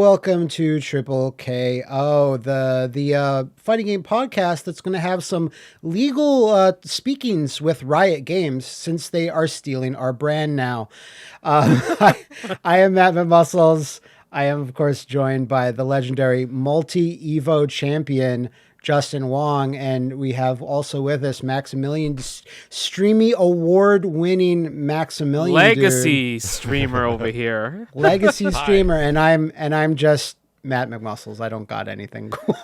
welcome to TripleKO, the fighting game podcast that's going to have some legal speakings with Riot Games since they are stealing our brand now. I am Matt McMuscles. I am, of course, joined by the legendary multi-Evo champion, Justin Wong, and we have also with us Maximilian, streamy award-winning Maximilian legacy Dood. Streamer over here. Legacy streamer, and I'm just Matt McMuscles. I don't got anything cool.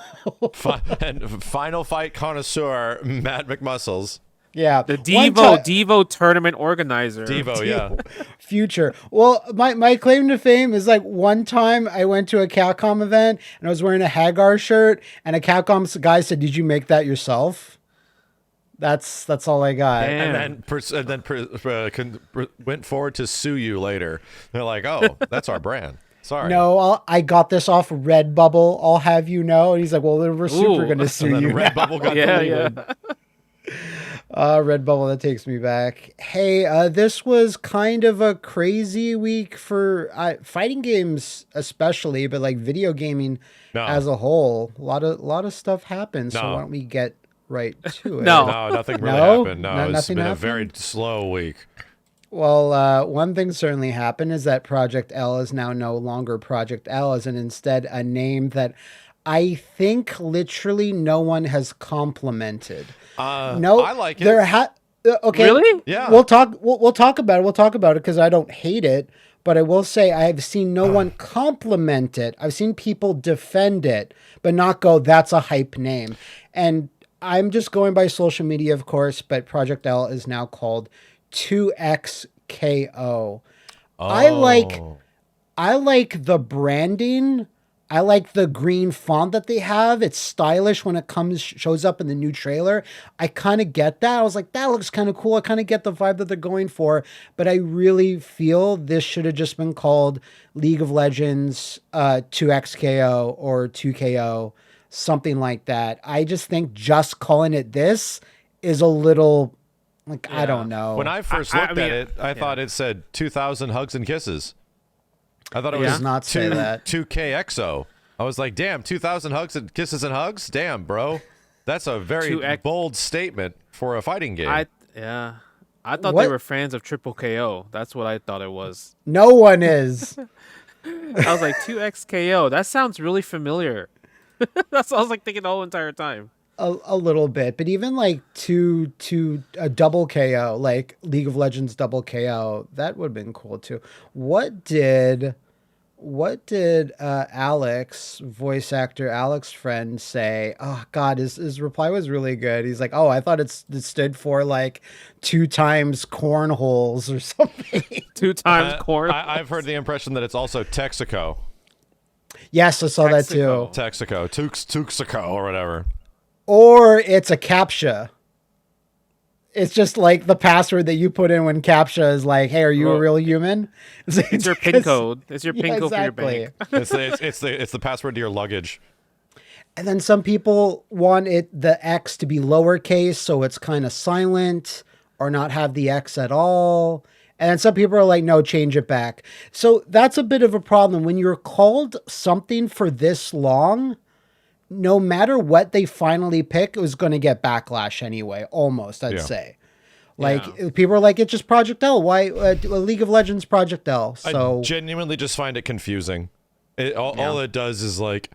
And final fight connoisseur Matt McMuscles. Yeah, the Devo tournament organizer. Devo, yeah. Future. Well, my claim to fame is like one time I went to a Capcom event and I was wearing a Hagar shirt and a Capcom guy said, "Did you make that yourself?" That's all I got. Damn. And then went forward to sue you later. They're like, "Oh, that's our brand." Sorry. No, I got this off Redbubble. I'll have you know. And he's like, "Well, we're super going to sue you." Redbubble got deleted. Redbubble, that takes me back. Hey, this was kind of a crazy week for fighting games, especially, but like video gaming as a whole. A lot of stuff happened. So why don't we get right to it? No, nothing really happened. No, it's been happened? a very slow week. Well, one thing certainly happened is that Project L is now no longer Project L, and instead a name that I think literally no one has complimented. No, I like it. Okay, really? Yeah. We'll talk about it. We'll talk about it because I don't hate it, but I will say I have seen no one compliment it. I've seen people defend it, but not go, "That's a hype name." And I'm just going by social media, of course. But Project L is now called 2XKO. I like the branding. I like the green font that they have. It's stylish when it shows up in the new trailer. I kind of get that. I was like, that looks kind of cool. I kind of get the vibe that they're going for. But I really feel this should have just been called League of Legends 2XKO or 2KO, something like that. I just think just calling it this is a little, like, I don't know. When I first looked at it, I thought it said 2,000 hugs and kisses. I thought it was not say that. 2KXO. I was like, damn, 2,000 hugs and kisses and hugs? Damn, bro. That's a very bold statement for a fighting game. I thought they were fans of TripleKO. That's what I thought it was. No one is. I was like, 2XKO. That sounds really familiar. That's what I was like thinking the whole entire time. A little bit, but even like to a double KO, like League of Legends double KO, that would have been cool too. What did Alex, voice actor Alex friend, say? Oh God, his reply was really good. He's like, "Oh, I thought it stood for like 2 times cornholes or something." 2 times corn. I've heard the impression that it's also Texaco. Yes, I saw that too. Texaco, Tuxaco, or whatever. Or it's a CAPTCHA. It's just like the password that you put in when CAPTCHA is like, "Hey, are you a real human?" It's your PIN code. It's your PIN code for your bank. It's the password to your luggage. And then some people want the X to be lowercase, so it's kind of silent, or not have the X at all. And then some people are like, "No, change it back." So that's a bit of a problem when you're called something for this long. No matter what they finally pick, it was going to get backlash anyway, almost, I'd say. Like, people are like, "It's just Project L. Why? League of Legends Project L." So I genuinely just find it confusing. All it does is, like,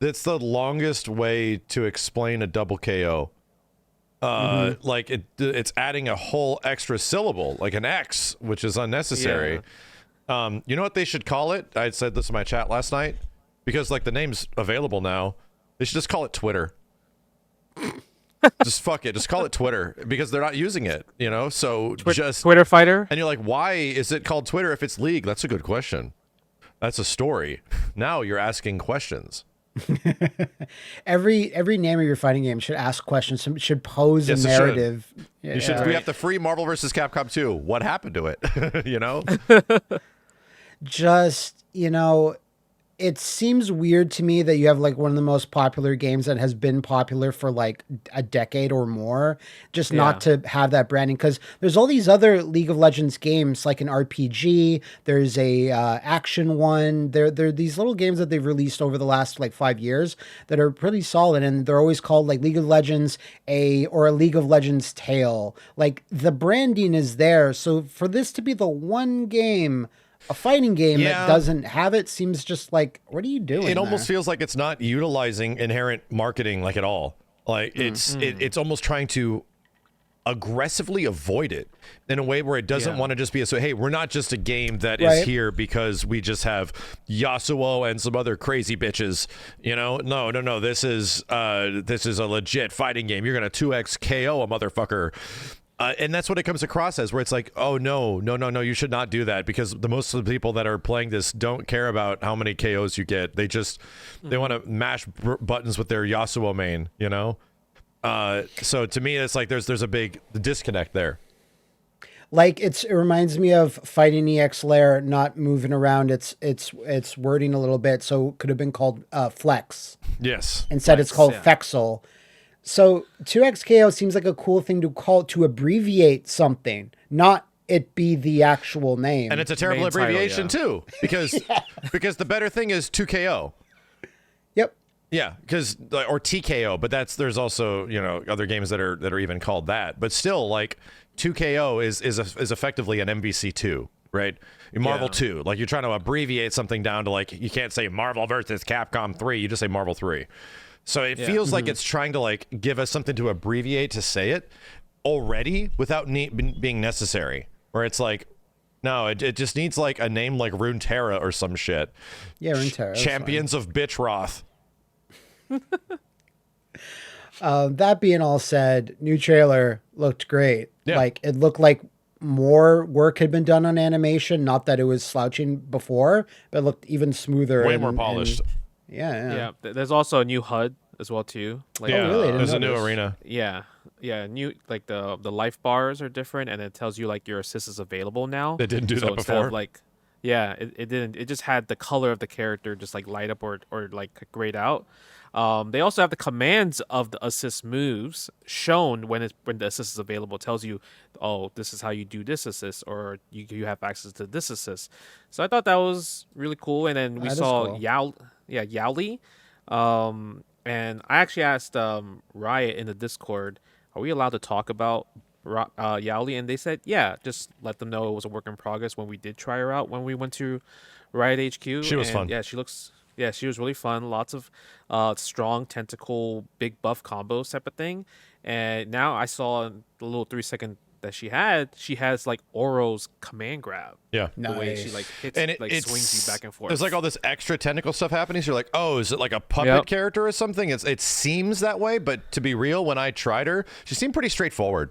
it's the longest way to explain a double KO. Like, it's adding a whole extra syllable, like an X, which is unnecessary. Yeah. You know what they should call it? I said this in my chat last night. Because, like, the name's available now. They should just call it Twitter. Just fuck it. Just call it Twitter because they're not using it, you know? So just Twitter fighter. And you're like, why is it called Twitter if it's League? That's a good question. That's a story. Now you're asking questions. Every name of your fighting game should ask questions. Should pose a narrative. We have the free Marvel vs. Capcom 2. What happened to it? You know? Just, you know, it seems weird to me that you have like one of the most popular games that has been popular for like a decade or more, just not to have that branding. Because there's all these other League of Legends games, like an RPG. There's a action one. There are these little games that they've released over the last like 5 years that are pretty solid, and they're always called like League of Legends A or a League of Legends Tale. Like the branding is there. So for this to be the one game, a fighting game that doesn't have it, seems just like, what are you doing? It almost feels like it's not utilizing inherent marketing like at all. Like it's almost trying to aggressively avoid it in a way where it doesn't want to just be so, hey, we're not just a game that is here because we just have Yasuo and some other crazy bitches, you know? No. This is a legit fighting game. You're gonna 2x KO a motherfucker. And that's what it comes across as, where it's like, oh, no, you should not do that, because most of the people that are playing this don't care about how many KOs you get. They just, they want to mash buttons with their Yasuo main, you know? So to me, it's like there's a big disconnect there. Like it reminds me of Fighting EX Lair not moving around. It's wording a little bit, so it could have been called Flex. Yes. Instead, it's called Fexel. So 2XKO seems like a cool thing to call, to abbreviate something, not it be the actual name. And it's a terrible abbreviation too, because because the better thing is 2KO. Yep. Yeah, because or TKO, but there's also, you know, other games that are even called that, but still, like 2KO is effectively an MVC2, right? Marvel 2, like you're trying to abbreviate something down to, like, you can't say Marvel versus Capcom 3, you just say Marvel 3. So it feels like it's trying to, like, give us something to abbreviate to say it already without being necessary. Where it's like, no, it just needs like a name like Runeterra or some shit. Yeah, Runeterra. Champions of Bitchroth. That being all said, new trailer looked great. Yeah. Like it looked like more work had been done on animation. Not that it was slouching before, but it looked even smoother. Way more polished. Yeah. There's also a new HUD as well too. Like, yeah, really? There's a new arena. Yeah, new, like the life bars are different, and it tells you like your assist is available now. They didn't do that instead before. of, like, it didn't. It just had the color of the character just like light up or like grayed out. They also have the commands of the assist moves shown when the assist is available. It tells you, oh, this is how you do this assist, or you have access to this assist. So I thought that was really cool. And then we saw cool. Yaoli. And I actually asked Riot in the Discord, are we allowed to talk about Yaoli? And they said, yeah, just let them know it was a work in progress when we did try her out when we went to Riot HQ. She was fun. Yeah, she was really fun. Lots of strong tentacle, big buff combos type of thing. And now I saw the little 3-second that she has like Oro's command grab. Yeah. The way she like hits, and like swings you back and forth. There's like all this extra tentacle stuff happening. So you're like, oh, is it like a puppet character or something? It seems that way, but to be real, when I tried her, she seemed pretty straightforward.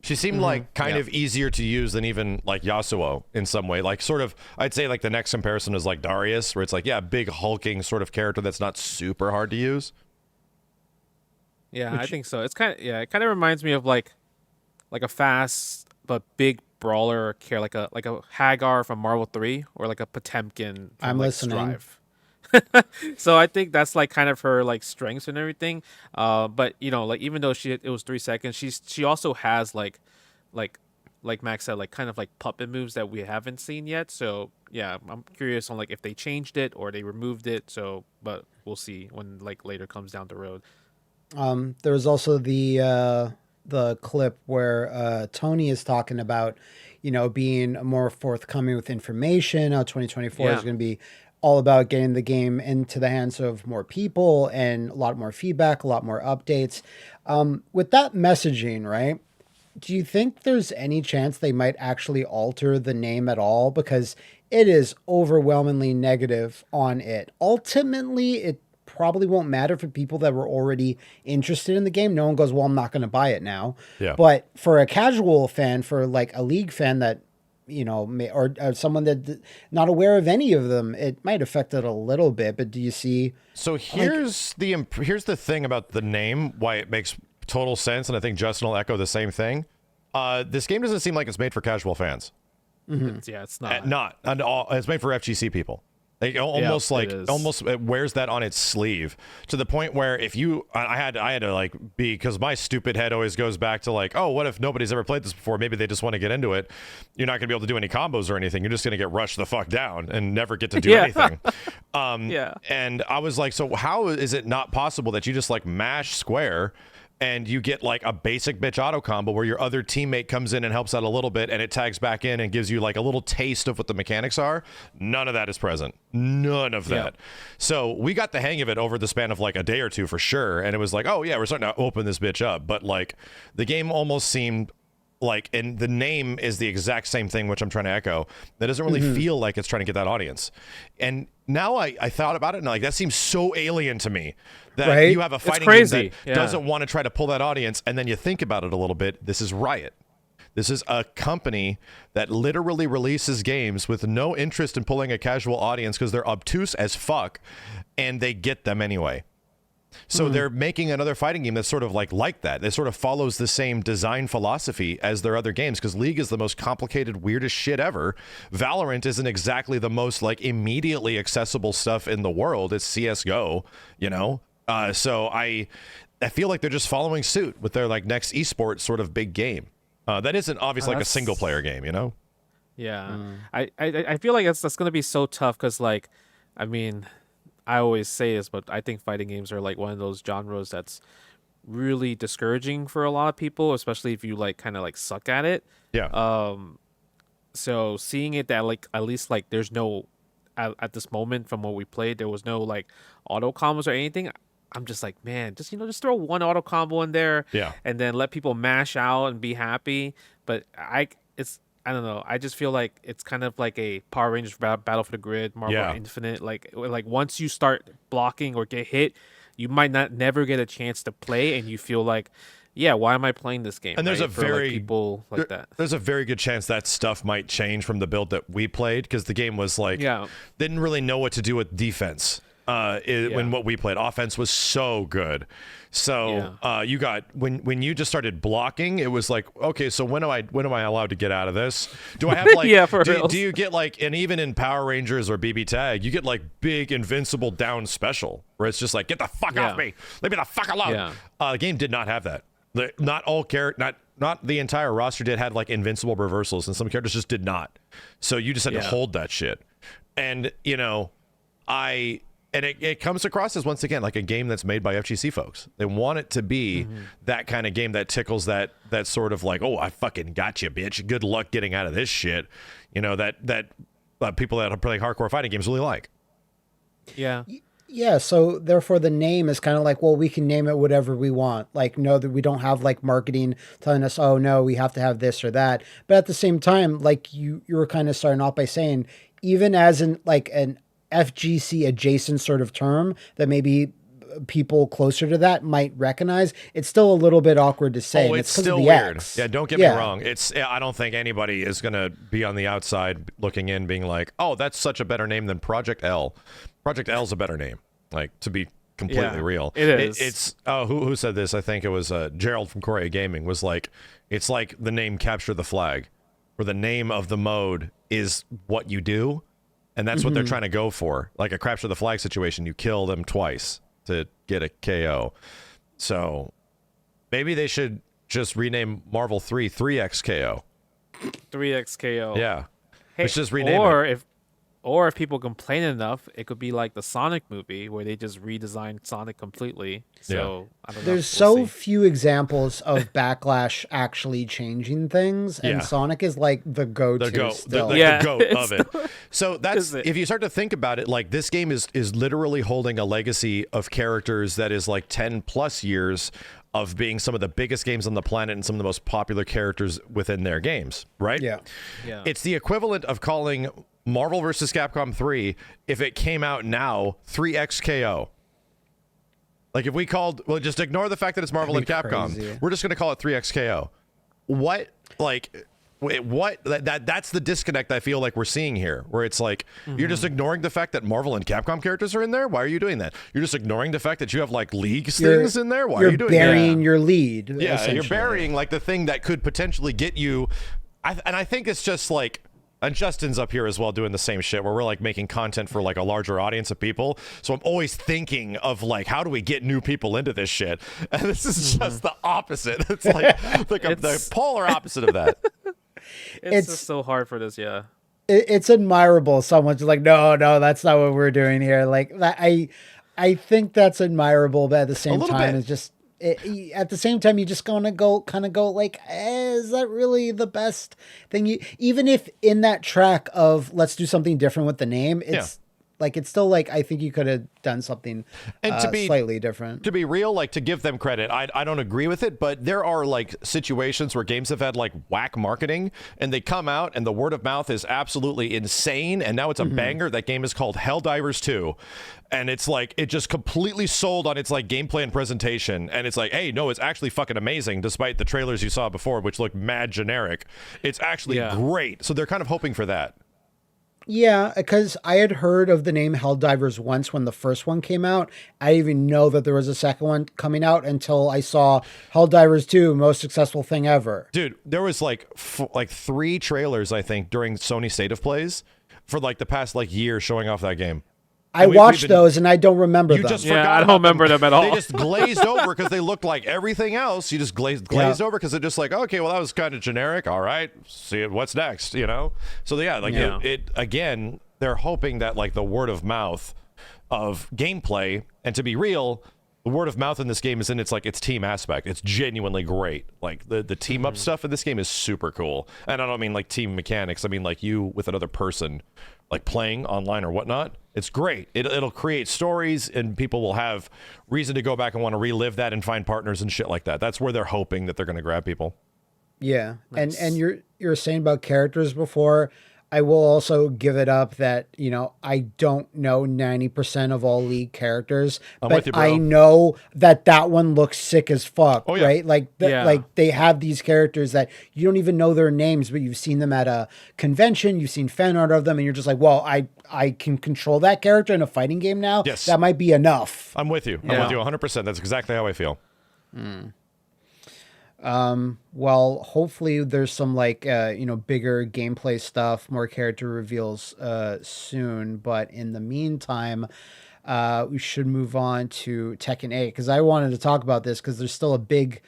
She seemed like kind of easier to use than even like Yasuo in some way. Like sort of, I'd say like the next comparison is like Darius, where it's like, yeah, big hulking sort of character that's not super hard to use. Yeah, I think so. It's it kind of reminds me of like a fast but big brawler like a Hagar from Marvel 3 or like a Potemkin from I'm listening. Strive. So I think that's like kind of her like strengths and everything. But you know, like even though it was 3 seconds, she also has like Max said, like kind of like puppet moves that we haven't seen yet. So yeah, I'm curious on like if they changed it or they removed it. So, but we'll see when like later comes down the road. There was also the clip where Tony is talking about, you know, being more forthcoming with information. How 2024 is going to be all about getting the game into the hands of more people and a lot more feedback, a lot more updates. With that messaging, right? Do you think there's any chance they might actually alter the name at all? Because it is overwhelmingly negative on it. Ultimately, it probably won't matter for people that were already interested in the game. No one goes, well, I'm not going to buy it now. Yeah. But for a casual fan, for like a League fan that, you know, or someone that not aware of any of them, it might affect it a little bit. But do you see? So here's the thing about the name, why it makes total sense, and I think Justin will echo the same thing. This game doesn't seem like it's made for casual fans. Mm-hmm. It's not. Not at all. It's made for FGC people. Like almost Yeah, like almost it wears that on its sleeve to the point where if you I had to like be, because my stupid head always goes back to like, oh, what if nobody's ever played this before, maybe they just want to get into it. You're not gonna be able to do any combos or anything, you're just gonna get rushed the fuck down and never get to do anything. And I was like, so how is it not possible that you just like mash square and you get like a basic bitch auto combo where your other teammate comes in and helps out a little bit and it tags back in and gives you like a little taste of what the mechanics are? None of that is present. None of that. So we got the hang of it over the span of like a day or two for sure. And it was like, oh yeah, we're starting to open this bitch up. But like the game almost seemed like, and the name is the exact same thing, which I'm trying to echo. That doesn't really feel like it's trying to get that audience. And now I thought about it and like, that seems so alien to me. That you have a fighting game that doesn't want to try to pull that audience, and then you think about it a little bit. This is Riot. This is a company that literally releases games with no interest in pulling a casual audience because they're obtuse as fuck, and they get them anyway. So they're making another fighting game that's sort of like that. It sort of follows the same design philosophy as their other games, because League is the most complicated, weirdest shit ever. Valorant isn't exactly the most like immediately accessible stuff in the world. It's CS:GO, you know? So I feel like they're just following suit with their like next esports sort of big game. That isn't obviously like a single player game, you know? Yeah. I feel like that's going to be so tough because like, I mean, I always say this, but I think fighting games are like one of those genres that's really discouraging for a lot of people, especially if you like kind of like suck at it. Yeah. So seeing it that like at least like there's no at this moment from what we played, there was no like auto combos or anything. I'm just like, man, just throw one auto combo in there, and then let people mash out and be happy. But I don't know. I just feel like it's kind of like a Power Rangers Battle for the Grid, Marvel Infinite. Like once you start blocking or get hit, you might never get a chance to play, and you feel like, yeah, why am I playing this game? And there's a very people like that. There's a very good chance that stuff might change from the build that we played, because the game was like didn't really know what to do with defense. When what we played, offense was so good. So you got when you just started blocking, it was like, okay, so when am I allowed to get out of this? Do I have like do you get like, and even in Power Rangers or BB Tag, you get like big invincible down special where it's just like, get the fuck off me, leave me the fuck alone. The game did not have that. Not all not the entire roster had like invincible reversals, and some characters just did not. So you just had to hold that shit. And you know, it comes across as, once again, like a game that's made by FGC folks. They want it to be that kind of game that tickles that sort of like, oh, I fucking got you, bitch. Good luck getting out of this shit. You know, that people that are playing hardcore fighting games really like. Yeah. Yeah, so therefore the name is kind of like, well, we can name it whatever we want. Like, no, that we don't have like marketing telling us, oh no, we have to have this or that. But at the same time, like you were kind of starting off by saying, even as an FGC adjacent sort of term that maybe people closer to that might recognize, it's still a little bit awkward to say. Oh, it's still weird. Yeah, don't get me wrong. I don't think anybody is going to be on the outside looking in being like, oh, that's such a better name than Project L. Project L's a better name, like, to be completely real. It is. It's who said this? I think it was Gerald from Korea Gaming was like, it's like the name Capture the Flag, where the name of the mode is what you do. And that's what they're trying to go for. Like a Capture the Flag situation, you kill them twice to get a KO. So maybe they should just rename Marvel 3 3XKO. 3XKO. Yeah. Hey, let's just rename it. Or if people complain enough, it could be like the Sonic movie where they just redesigned Sonic completely. So I don't know. There's so few examples of Backlash actually changing things, and Sonic is like the go-to. The goat of it. So that's, if you start to think about it, like this game is literally holding a legacy of characters that is like 10 plus years of being some of the biggest games on the planet and some of the most popular characters within their games, right? Yeah. It's the equivalent of calling Marvel vs. Capcom 3, if it came out now, 3XKO. Like if we called, well, just ignore the fact that it's Marvel and Capcom. Crazy. We're just going to call it 3XKO. What? Like, wait, what? That's the disconnect I feel like we're seeing here, where it's like, you're just ignoring the fact that Marvel and Capcom characters are in there? Why are you doing that? You're just ignoring the fact that you have like League things in there? Why are you doing that? You're burying your lead. Yeah, you're burying like the thing that could potentially get you. And I think it's just like, And Justin's up here as well doing the same shit where we're like making content for like a larger audience of people. So I'm always thinking of like, how do we get new people into this shit? And this is just the opposite. It's like the polar opposite of that. It's just so hard for this, yeah. It's admirable. Someone's like, no, that's not what we're doing here. Like that, I think that's admirable, but at the same time, it's just at the same time, you just kind of go like, is that really the best thing? Even if in that track of let's do something different with the name, it's like it's still like I think you could have done something slightly different. To be real, like to give them credit, I don't agree with it, but there are like situations where games have had like whack marketing and they come out and the word of mouth is absolutely insane, and now it's a banger. That game is called Helldivers 2. And it's like, it just completely sold on its like gameplay and presentation. And it's like, hey, no, it's actually fucking amazing, despite the trailers you saw before, which looked mad generic. It's actually great. So they're kind of hoping for that. Yeah, because I had heard of the name Helldivers once when the first one came out. I didn't even know that there was a second one coming out until I saw Helldivers 2, most successful thing ever. Dude, there was like 3 trailers, I think, during Sony State of Plays for like the past like year showing off that game. I watched those and I don't remember them. Just forgot I don't remember them at all. They just glazed over because they looked like everything else. You just glazed over because they're just like, okay, well, that was kind of generic. All right, see what's next, you know? So it again, they're hoping that like the word of mouth of gameplay, and to be real, the word of mouth in this game is in its team aspect. It's genuinely great. Like the team up stuff in this game is super cool. And I don't mean like team mechanics. I mean like you with another person, like playing online or whatnot. It's great. It'll create stories and people will have reason to go back and want to relive that and find partners and shit like that. That's where they're hoping that they're going to grab people. Yeah. Nice. And you're saying about characters before. I will also give it up that, you know, I don't know 90% of all League characters, but I know that one looks sick as fuck, right? Like, like they have these characters that you don't even know their names, but you've seen them at a convention, you've seen fan art of them, and you're just like, well, I can control that character in a fighting game now. Yes. That might be enough. I'm with you. I'm with you 100%. That's exactly how I feel. Well, hopefully there's some like, bigger gameplay stuff, more character reveals, soon. But in the meantime, we should move on to Tekken A, because I wanted to talk about this because there's still a big,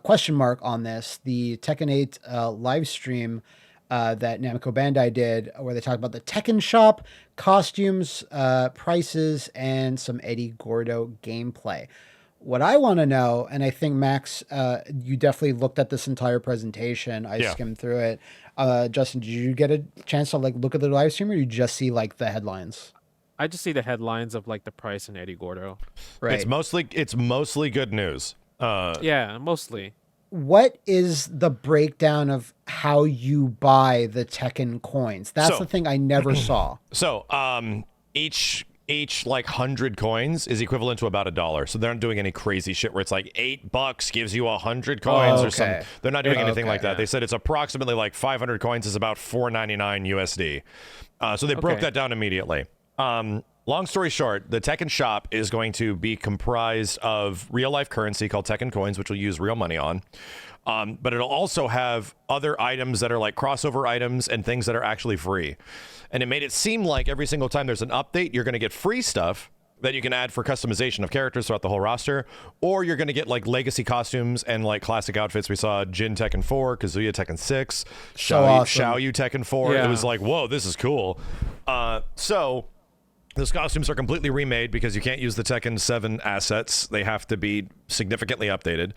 question mark on this. The Tekken 8, live stream, that Namco Bandai did, where they talked about the Tekken shop, costumes, prices, and some Eddy Gordo gameplay. What I want to know, and I think Max, you definitely looked at this entire presentation. I skimmed through it. Justin, did you get a chance to like look at the live stream, or you just see like the headlines? I just see the headlines of like the price and Eddy Gordo. Right. It's mostly good news. Yeah, mostly. What is the breakdown of how you buy the Tekken coins? That's the thing I never saw. So, each like 100 coins is equivalent to about $1. So they're not doing any crazy shit where it's like $8 gives you 100 coins or something. They're not doing anything like that. They said it's approximately like 500 coins is about $4.99 USD. So they broke that down immediately. Long story short, the Tekken shop is going to be comprised of real life currency called Tekken coins, which we'll use real money on. But it'll also have other items that are like crossover items and things that are actually free. And it made it seem like every single time there's an update, you're going to get free stuff that you can add for customization of characters throughout the whole roster, or you're going to get like legacy costumes and like classic outfits. We saw Jin Tekken 4, Kazuya Tekken 6, Xiaoyu Tekken 4. It was like, whoa, this is cool. So those costumes are completely remade because you can't use the Tekken 7 assets. They have to be significantly updated.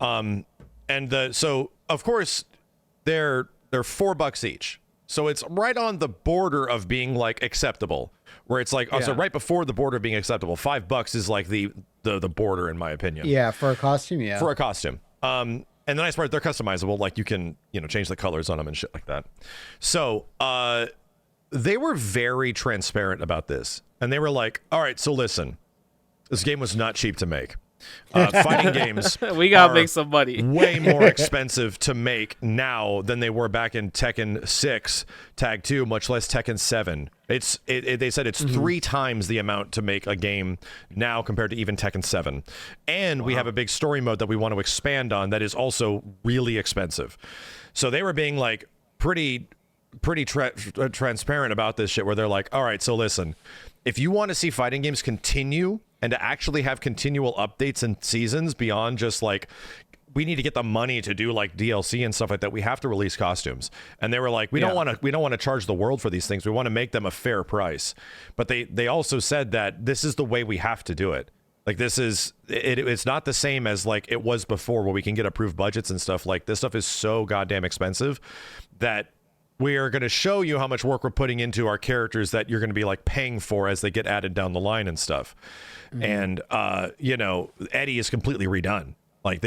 So of course they're $4 each. So it's right on the border of being like acceptable, where it's like, so right before the border of being acceptable. $5 is like the border, in my opinion. Yeah, for a costume, yeah. For a costume. And the nice part, they're customizable. Like you can, change the colors on them and shit like that. So they were very transparent about this. And they were like, all right, so listen, this game was not cheap to make. Fighting games we gotta make some money. Way more expensive to make now than they were back in Tekken 6 Tag 2, much less Tekken 7. They said it's 3 times the amount to make a game now compared to even Tekken 7. And we have a big story mode that we want to expand on that is also really expensive. So they were being like pretty pretty transparent about this shit, where they're like, all right, so listen, if you want to see fighting games continue and to actually have continual updates and seasons beyond just like, we need to get the money to do like DLC and stuff like that, we have to release costumes. And they were like, we don't want to charge the world for these things. We want to make them a fair price. But they also said that this is the way we have to do it. Like, this is it's not the same as like it was before, where we can get approved budgets and stuff. Like, this stuff is so goddamn expensive that we are going to show you how much work we're putting into our characters that you're going to be like paying for as they get added down the line and stuff. And you know, Eddy is completely redone. Like,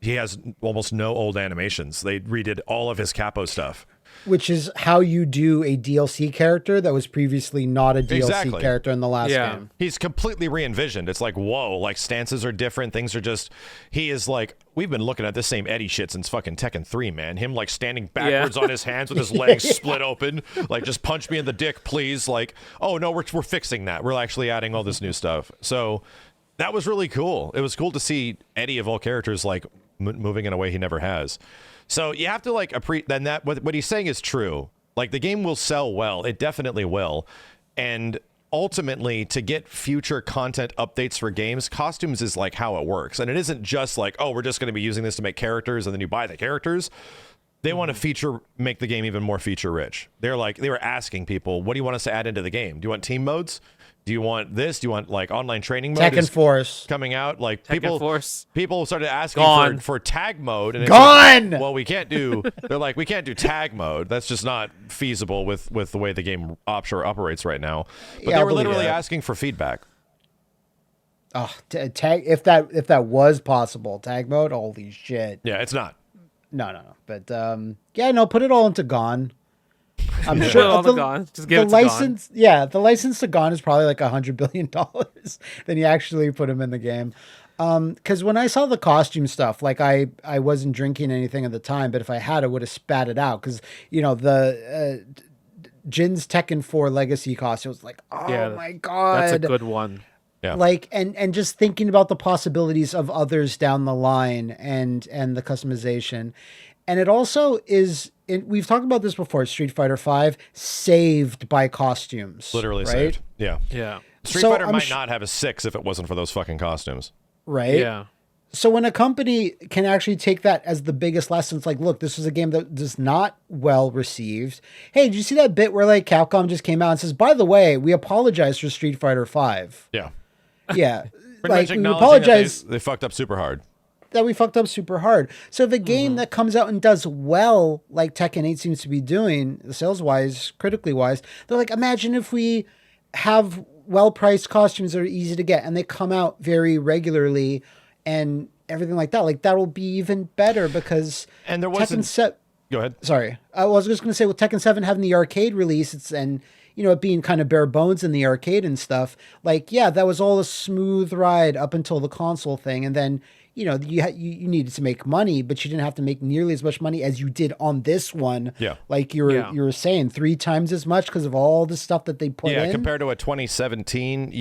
he has almost no old animations. They redid all of his capo stuff. Which is how you do a DLC character that was previously not a DLC character in the last game. He's completely re-envisioned. It's like, whoa, like stances are different. Things are just, he is like, we've been looking at this same Eddy shit since fucking Tekken 3, man. Him like standing backwards on his hands with his legs split open. Like, just punch me in the dick, please. Like, oh no, we're fixing that. We're actually adding all this new stuff. So that was really cool. It was cool to see Eddy of all characters like moving in a way he never has. So you have to like then that what he's saying is true. Like, the game will sell well. It definitely will. And ultimately, to get future content updates for games, costumes is like how it works. And it isn't just like, oh, we're just going to be using this to make characters and then you buy the characters. They want to make the game even more feature rich. They were asking people, what do you want us to add into the game? Do you want team modes? Do you want this? Do you want like online training mode? Tekken Force coming out. Like, Tekken people started asking for tag mode. And Gone. Like, well, we can't do. They're like, we can't do tag mode. That's just not feasible with the way the game operates right now. But they were literally asking for feedback. Oh, tag! If that was possible, tag mode. Holy shit! Yeah, it's not. No. But put it all into Gone. I'm Put sure it all to Gone. Just give it to license. Gone. Yeah, the license to Gone is probably like $100 billion. Then you actually put him in the game. Because when I saw the costume stuff, like I wasn't drinking anything at the time, but if I had, I would have spat it out. Because the Jin's Tekken 4 Legacy costume was like, oh my god, that's a good one. Yeah. Like, and just thinking about the possibilities of others down the line and the customization. And it also is, we've talked about this before, Street Fighter V, saved by costumes. Literally right? saved. Yeah. Yeah. Street Fighter might not have a 6 if it wasn't for those fucking costumes. Right? Yeah. So when a company can actually take that as the biggest lesson, it's like, look, this is a game that is not well received. Hey, did you see that bit where like Capcom just came out and says, by the way, we apologize for Street Fighter V. Yeah. Yeah. Like, we apologize. They fucked up super hard. That we fucked up super hard. So if a game that comes out and does well, like Tekken 8 seems to be doing, sales-wise, critically-wise, they're like, imagine if we have well-priced costumes that are easy to get and they come out very regularly and everything like that. Like, that will be even better because and there wasn't. Go ahead. Sorry. I was just going to say, with Tekken 7 having the arcade release, and it being kind of bare bones in the arcade and stuff, like, yeah, that was all a smooth ride up until the console thing. And then, you needed to make money, but you didn't have to make nearly as much money as you did on this one. Yeah. Like you were saying, 3 times as much because of all the stuff that they put in. Yeah, compared to a 2017,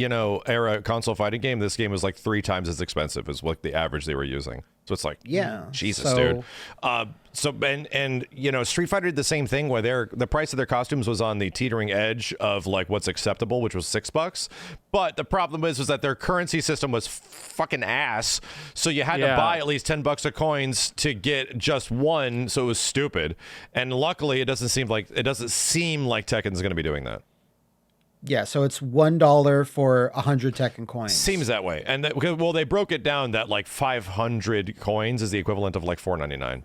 era console fighting game, this game was like 3 times as expensive as what the average they were using. So it's like, Jesus, dude. Street Fighter did the same thing where the price of their costumes was on the teetering edge of like what's acceptable, which was $6. But the problem was that their currency system was fucking ass. So you had to buy at least $10 of coins to get just one. So it was stupid. And luckily, it doesn't seem like Tekken's going to be doing that. Yeah, so it's $1 for 100 Tekken coins. Seems that way. And they broke it down that like 500 coins is the equivalent of like $4.99.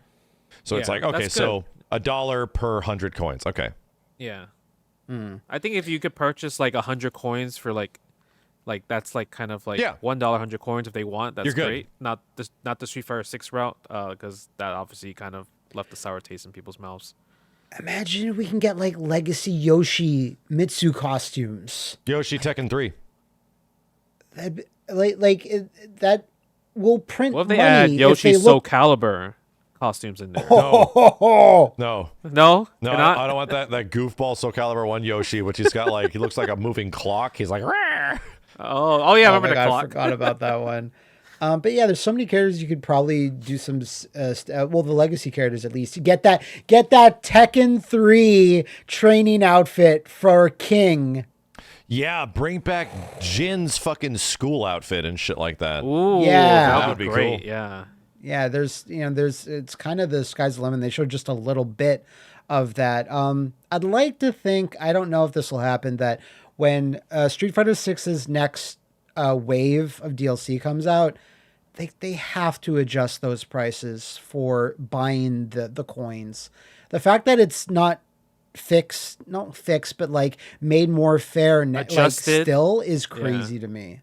So it's like, okay, so $1 per 100 coins. Okay. Yeah. I think if you could purchase like 100 coins for like that's like kind of like $1 100 coins if they want, that's great. Not the Street Fighter 6 route, because that obviously kind of left a sour taste in people's mouths. Imagine if we can get like legacy Yoshi Mitsu costumes. Yoshi Tekken 3. That will print what if they money add Yoshi Soul Calibur costumes in there? No. No? I don't want that goofball Soul Calibur 1 Yoshi, which he's got like, he looks like a moving clock. He's like, Rawr! Oh yeah, I remember the clock. I forgot about that one. But yeah, there's so many characters you could probably do some. Well, the legacy characters at least. You get that Tekken 3 training outfit for King. Yeah, bring back Jin's fucking school outfit and shit like that. Ooh, Yeah. that would be great. cool. Yeah. Yeah, it's kind of the sky's the limit. They showed just a little bit of that. I'd like to think, I don't know if this will happen, that when Street Fighter 6's next wave of DLC comes out, they have to adjust those prices for buying the coins. The fact that it's not fixed, but like made more fair, like Adjusted. still is crazy to me.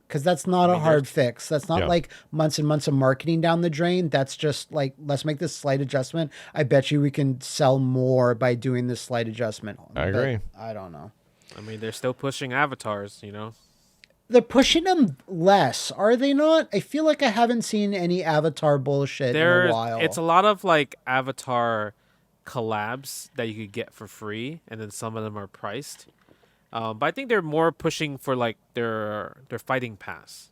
Because that's not a hard fix. That's not like months and months of marketing down the drain. That's just like, let's make this slight adjustment. I bet you we can sell more by doing this slight adjustment. I agree. I don't know. I mean, they're still pushing avatars, you know? They're pushing them less, are they not? I feel like I haven't seen any Avatar bullshit in a while. It's a lot of like avatar collabs that you could get for free, and then some of them are priced. But I think they're more pushing for like their fighting pass.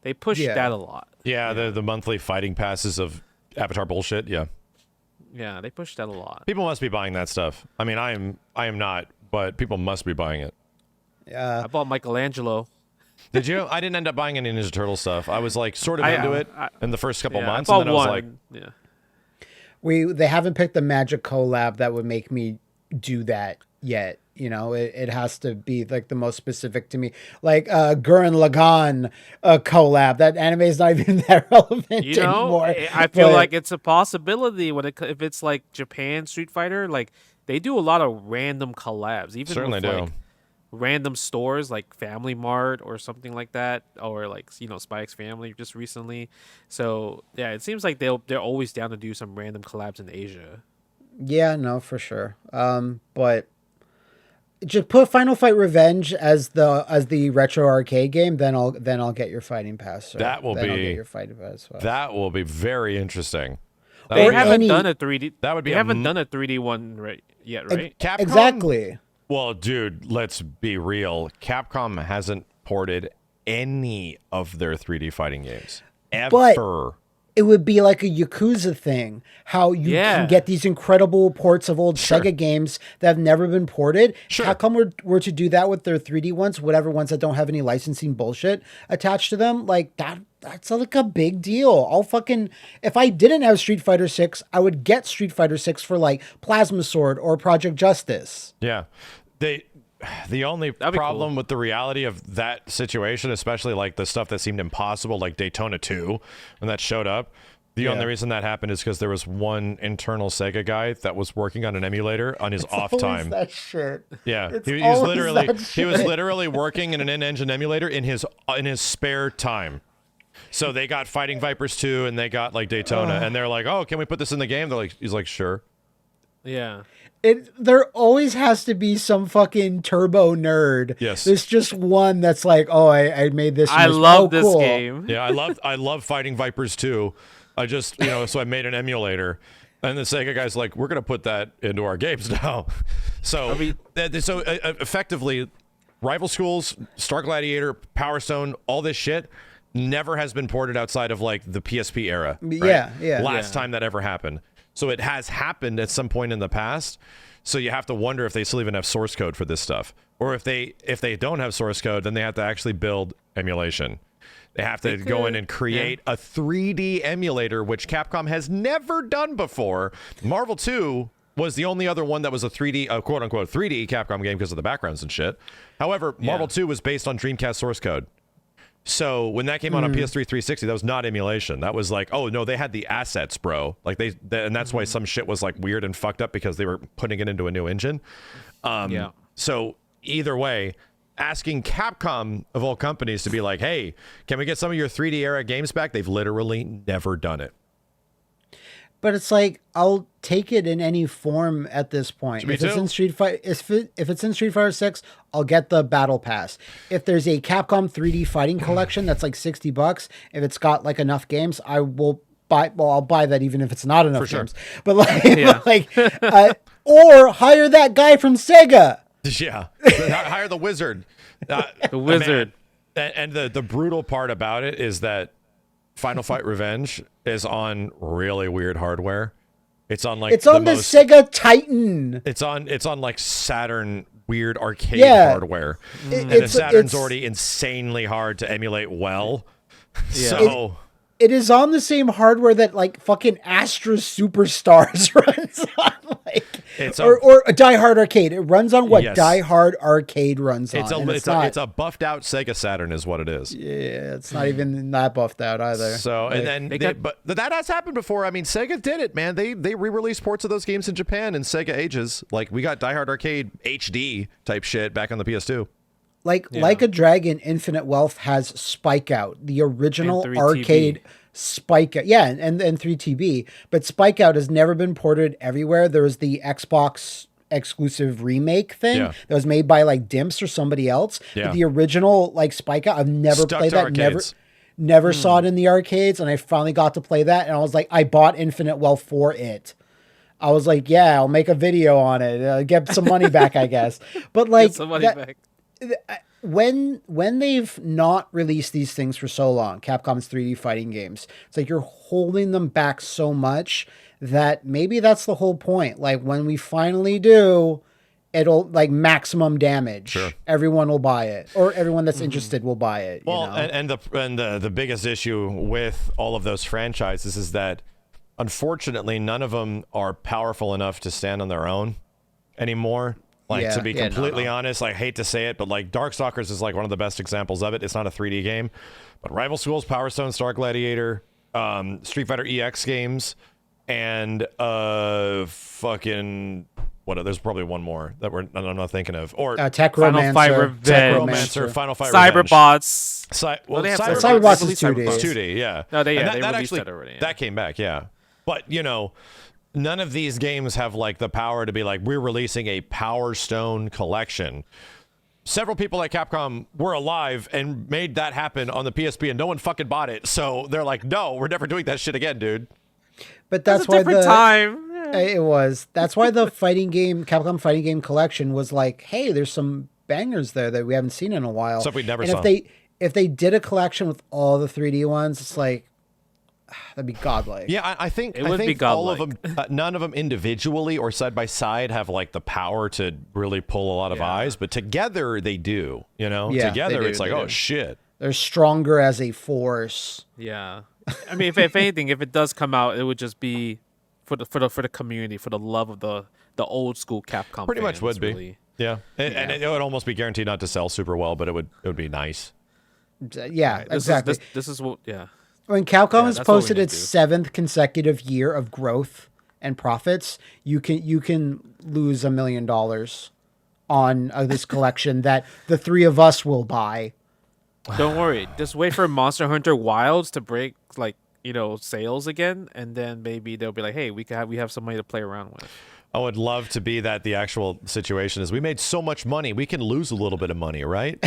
They push that a lot. Yeah, the monthly fighting passes of Avatar bullshit. Yeah. Yeah, they push that a lot. People must be buying that stuff. I mean, I am not, but people must be buying it. Yeah. I bought Michelangelo. Did you? I didn't end up buying any Ninja Turtle stuff. I was like sort of into it in the first couple months, I and then I was like, They haven't picked the magic collab that would make me do that yet. You know, it has to be like the most specific to me, like Gurren Lagann collab. That anime is not even that relevant anymore. I feel like it's a possibility if it's like Japan Street Fighter. Like they do a lot of random collabs, even certainly with, do. like, random stores like Family Mart or something like that, or like Spy X Family just recently. So yeah, it seems like they're always down to do some random collabs in Asia. Yeah, no, for sure. But just put Final Fight Revenge as the retro arcade game, then I'll get your fighting pass. Sir. That will then be I'll get your fighting pass. That will be very interesting. They haven't done a 3D. That would be. They haven't done a 3D one yet, right? Capcom? Exactly. Well, dude, let's be real. Capcom hasn't ported any of their 3D fighting games ever. But it would be like a Yakuza thing, how you can get these incredible ports of old Sega games that have never been ported. Sure. Capcom were to do that with their 3D ones, whatever ones that don't have any licensing bullshit attached to them, like that's like a big deal. If I didn't have Street Fighter 6, I would get Street Fighter 6 for like Plasma Sword or Project Justice. Yeah. The only problem with the reality of that situation, especially like the stuff that seemed impossible, like Daytona 2, when that showed up, the only reason that happened is because there was one internal Sega guy that was working on an emulator on his off time. That shit. Yeah, he was literally working in an in-engine emulator in his spare time. So they got Fighting Vipers 2 and they got like Daytona, and they're like, "Oh, can we put this in the game?" He's like, "Sure." Yeah. There always has to be some fucking turbo nerd. Yes. There's just one that's like, oh, I made this. I love this game. Yeah, I love Fighting Vipers 2. I just, so I made an emulator. And the Sega guy's like, we're going to put that into our games now. So, effectively, Rival Schools, Star Gladiator, Power Stone, all this shit never has been ported outside of like the PSP era. Right? Yeah. Last time that ever happened. So it has happened at some point in the past. So you have to wonder if they still even have source code for this stuff, or if they don't have source code, then they have to actually build emulation. They have to go in and create a 3D emulator, which Capcom has never done before. Marvel 2 was the only other one that was a 3D, quote unquote 3D Capcom game because of the backgrounds and shit. However, Marvel 2 was based on Dreamcast source code. So when that came out on PS3 360, that was not emulation. That was like, oh no, they had the assets, bro. Like and that's why some shit was like weird and fucked up because they were putting it into a new engine. So either way, asking Capcom of all companies to be like, hey, can we get some of your 3D era games back? They've literally never done it. But it's like, I'll take it in any form at this point. If it's in Street Fighter 6, I'll get the Battle Pass. If there's a Capcom 3D fighting collection that's like $60, if it's got like enough games, I will buy. Well, I'll buy that even if it's not enough games. But or hire that guy from Sega. Yeah, hire the wizard. The wizard. And the brutal part about it is that Final Fight Revenge is on really weird hardware. It's on like it's on the Sega Titan. It's on like Saturn weird arcade Yeah. hardware, and Saturn's already insanely hard to emulate well. Yeah. So It is on the same hardware that like fucking Astra Superstars runs on, like, It's or a Die Hard Arcade. It runs on what Yes. Die Hard Arcade runs on. it's a buffed out Sega Saturn is what it is. Yeah, it's not even that buffed out either. So Like, and then but that has happened before. I mean, Sega did it, man. They re-released ports of those games in Japan in Sega ages. Like we got Die Hard Arcade HD type shit back on the PS2. Like a Dragon, Infinite Wealth has Spike Out, the original And 3TB. arcade Spike Out. Yeah, and 3TB. But Spike Out has never been ported everywhere. There was the Xbox exclusive remake thing that was made by like Dimps or somebody else. Yeah. But the original like Spike Out, I've never Stuck played to that. arcades. Never saw it in the arcades, and I finally got to play that, and I was like, I bought Infinite Wealth for it. I was like, yeah, I'll make a video on it, get some money back, I guess. But like, Get some money back. when they've not released these things for so long, Capcom's 3D fighting games, it's like you're holding them back so much that maybe that's the whole point. Like when we finally do, it'll like maximum damage. Sure. Everyone will buy it, or everyone that's interested will buy it. Well, you know? and the biggest issue with all of those franchises is that unfortunately none of them are powerful enough to stand on their own anymore. Like to be completely honest, I hate to say it, but like Darkstalkers is like one of the best examples of it. It's not a 3D game, but Rival Schools, Power Stone, Star Gladiator, Street Fighter EX games, and fucking what? There's probably one more that I'm not thinking of. Or Tech Final Romancer, Fight Tech Revenge. Romancer. Final Fight Revenge. Cyberbots. Well, they have Cyberbots is released 2D. It's 2D, yeah. No, they And released actually, that already. Yeah. That came back, yeah. But, you know, none of these games have, like, the power to be like, we're releasing a Power Stone collection. Several people at Capcom were alive and made that happen on the PSP, and no one fucking bought it. So they're like, no, we're never doing that shit again, dude. But that's It's a why different time. Yeah. It was. That's why the Capcom fighting game collection was like, hey, there's some bangers there that we haven't seen in a while. Stuff we never and saw. If they did a collection with all the 3D ones, it's like that'd be godlike. Yeah, I think would be all of godlike. them, none of them individually or side by side have like the power to really pull a lot of eyes, but together they do. You know, Yeah, together they do, it's like, they oh do. shit. They're stronger as a force. Yeah. I mean, if anything, if it does come out, it would just be for the community, for the love of the old school Capcom. Pretty much fans, would be. really. Yeah, and it would almost be guaranteed not to sell super well, but it would be nice. Yeah, exactly. This is what. Yeah. When Capcom has that's what we posted need its to do. 7th consecutive year of growth and profits, you can lose $1 million on this collection that the three of us will buy. Don't worry. Just wait for Monster Hunter Wilds to break sales again, and then maybe they'll be like, hey, we have somebody to play around with. I would love to be that the actual situation is we made so much money, we can lose a little bit of money, right?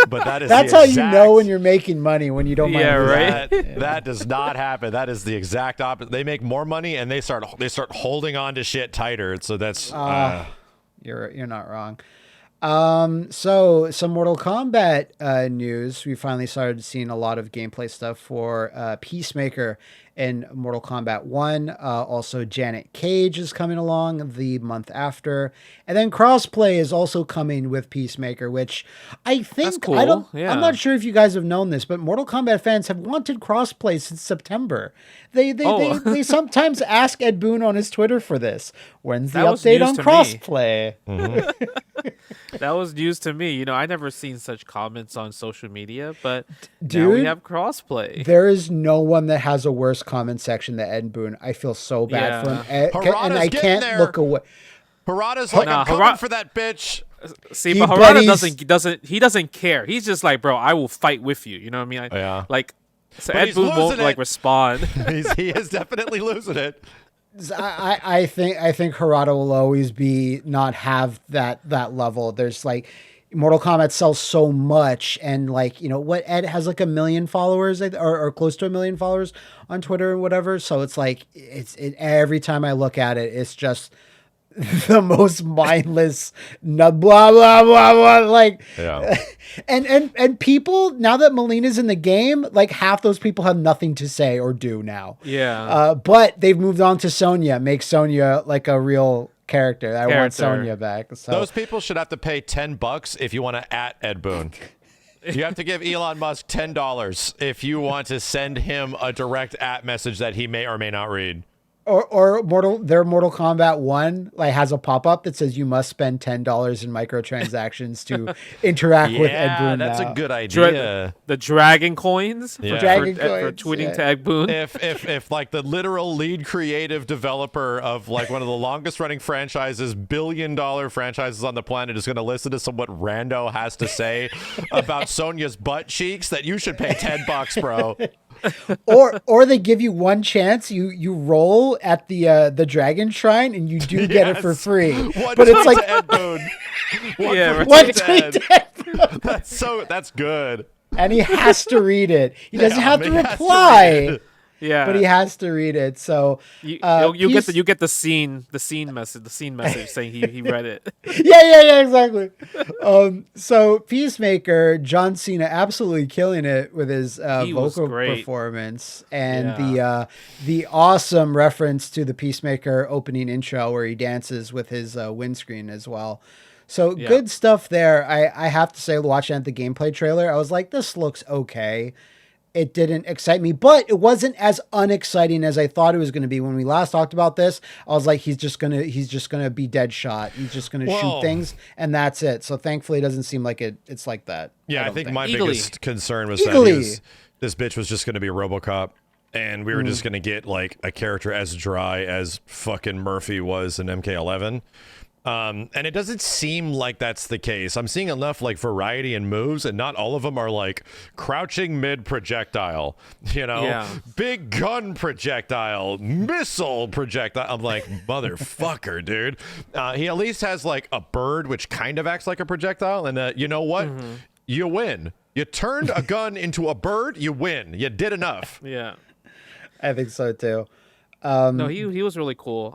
But That's how you know when you're making money, when you don't mind. Yeah, losing. right. That does not happen. That is the exact opposite. They make more money and they start holding on to shit tighter. So that's You're not wrong. So some Mortal Kombat news. We finally started seeing a lot of gameplay stuff for Peacemaker in Mortal Kombat 1. Also, Janet Cage is coming along the month after. And then Krossplay is also coming with Peacemaker, which I think, That's cool. Yeah. I'm not sure if you guys have known this, but Mortal Kombat fans have wanted Krossplay since September. They sometimes ask Ed Boon on his Twitter for this. When's the That was update news on to me. Krossplay? That was news to me. I never seen such comments on social media, but now Dude, we have crossplay. There is no one that has a worse comment section than Ed Boon. I feel so bad for him. And Harada's I getting can't there. look away. Harada's like, I'm coming for that bitch. See, He but Harada buddies- doesn't care. He's just like, bro, I will fight with you. You know what I mean? Yeah. So But Ed he's Boon won't losing it. respond. He is definitely losing it. I think Harada will always not have that level. There's Mortal Kombat sells so much, and what Ed has 1 million followers or close to 1 million followers on Twitter and whatever. So it's every time I look at it, it's just the most mindless blah blah blah blah, like Yeah. and people, now that Melina's in the game, like half those people have nothing to say or do now. Yeah. But they've moved on to Sonya, make Sonya like a real character. I want Sonya back. So Those people should have to pay $10 if you want to at Ed Boon. You have to give Elon Musk $10 if you want to send him a direct at message that he may or may not read. Or Mortal Kombat 1 like has a pop-up that says you must spend $10 in microtransactions to interact with Ed Boon. That's now. a good idea. The Dragon Coins for, Yeah. Dragon for Coins, tweeting yeah. to Ed Boon. If like the literal lead creative developer of like one of the longest running franchises, billion-dollar franchises on the planet, is going to listen to what Rando has to say about Sonya's butt cheeks, that you should pay $10, bro. or they give you one chance, you roll at the Dragon Shrine and you do get it for free. One but it's tweet like to Ed Boon. Yeah, one tweet to tweet Ed. to Ed. That's good. And he has to read it. He doesn't have to he has to reply. read it. Yeah, But he has to read it. So you get the scene message saying he read it. yeah, exactly. So Peacemaker, John Cena, absolutely killing it with his He was vocal great. performance, and Yeah. the awesome reference to the Peacemaker opening intro where he dances with his windscreen as well. So Yeah. good stuff there. I have to say, watching at the gameplay trailer, I was like, this looks okay. It didn't excite me, but it wasn't as unexciting as I thought it was going to be. When we last talked about this, I was like, he's just gonna be Deadshot. He's just gonna shoot things, and that's it. So thankfully, it doesn't seem like it's like that. Yeah, I think my Eagly. biggest concern was Eagly. that this bitch was just going to be RoboCop, and we were just going to get like a character as dry as fucking Murphy was in MK11. And it doesn't seem like that's the case. I'm seeing enough like variety in moves, and not all of them are like crouching mid projectile, Yeah. big gun projectile, missile projectile. I'm like, motherfucker, dude. He at least has like a bird, which kind of acts like a projectile. And you know what? You win. You turned a gun into a bird. You win. You did enough. Yeah. I think so too. No, he was really cool.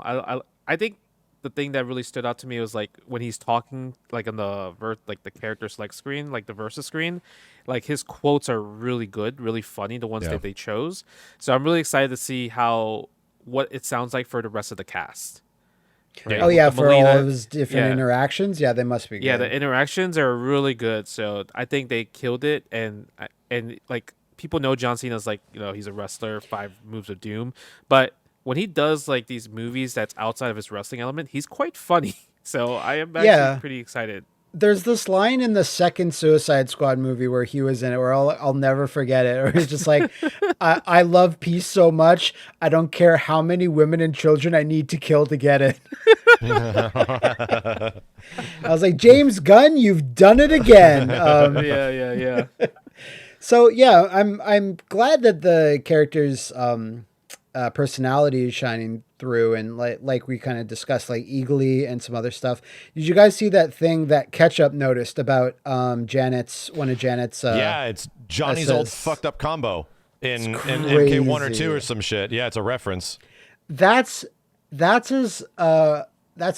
I think the thing that really stood out to me was like when he's talking like on the the character select screen, like the versus screen, like his quotes are really good, really funny, the ones Yeah. that they chose. So I'm really excited to see what it sounds like for the rest of the cast. Right? Oh yeah, With for Melina- all of his different yeah. interactions, yeah, they must be good. Yeah, the interactions are really good. So I think they killed it, and like people know John Cena's like, he's a wrestler, 5 moves of doom, but when he does like these movies that's outside of his wrestling element, he's quite funny. So I am actually pretty excited. There's this line in the second Suicide Squad movie where he was in it, where I'll never forget it. Or he's just like, I love peace so much, I don't care how many women and children I need to kill to get it. I was like, James Gunn, you've done it again. Yeah. So yeah, I'm glad that the character's personality is shining through, and like we kind of discussed, like Eagly and some other stuff. Did you guys see that thing that Ketchup noticed about one of Janet's Yeah, it's Johnny's old SS. fucked up combo in crazy. MK1 or 2 or some shit. Yeah, it's a reference. That's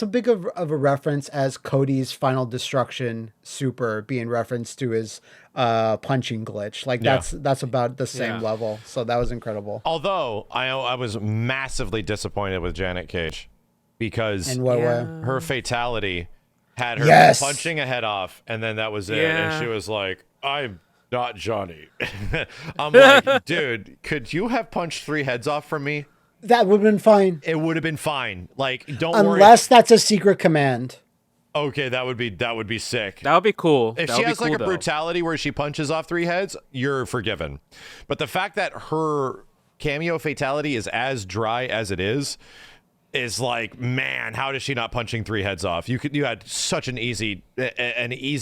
a big of a reference as Cody's Final Destruction super being referenced to his punching glitch. Like Yeah. that's about the same Yeah. level. So that was incredible. Although I was massively disappointed with Janet Cage because In what way? her fatality had her Yes. punching a head off, and then that was it. Yeah. And she was like, I'm not Johnny. I'm like, dude, could you have punched 3 heads off from me? That would have been fine. It would have been fine. Like, don't worry. Unless that's a secret command. Okay, that would be sick. That would be cool. If That she would be has like cool, a though. brutality where she punches off 3 heads, you're forgiven. But the fact that her cameo fatality is as dry as it is like, man, how does she not punching 3 heads off? You had such an easy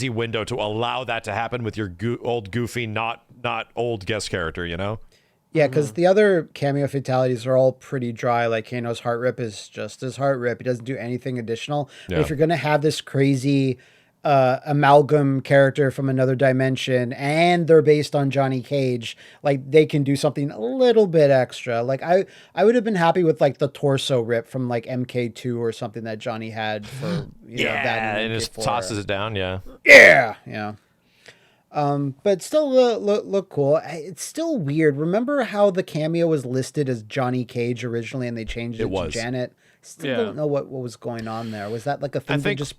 window to allow that to happen with your old goofy, not old guest character, Yeah, because the other cameo fatalities are all pretty dry. Like Kano's heart rip is just his heart rip. He doesn't do anything additional. But Yeah. if you're gonna have this crazy amalgam character from another dimension, and they're based on Johnny Cage, like they can do something a little bit extra. Like I would have been happy with like the torso rip from like MK2 or something that Johnny had for that and just tosses it down. Yeah. But still look cool. It's still weird. Remember how the cameo was listed as Johnny Cage originally, and they changed it to Janet? Still don't know what was going on there. Was that like a thing to just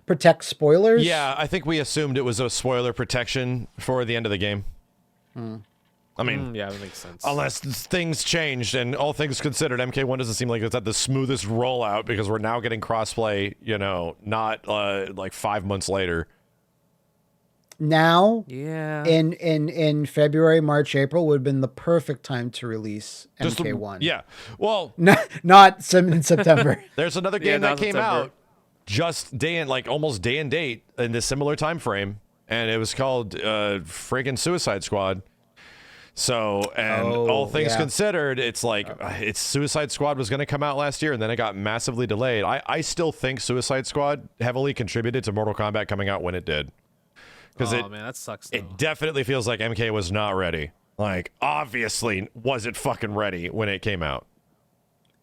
protect spoilers? Yeah, I think we assumed it was a spoiler protection for the end of the game. I mean, yeah, that makes sense. Unless things changed, and all things considered, MK1 doesn't seem like it's at the smoothest rollout because we're now getting crossplay, not like 5 months later. Now, yeah, in February, March, April would have been the perfect time to release MK1. Yeah, well, not in September. There's another game that came out just almost day and date in this similar time frame, and it was called friggin' Suicide Squad. So, all things considered, it's like Suicide Squad was going to come out last year, and then it got massively delayed. I still think Suicide Squad heavily contributed to Mortal Kombat coming out when it did. Man, that sucks. Though. It definitely feels like MK was not ready. Like, obviously, wasn't fucking ready when it came out.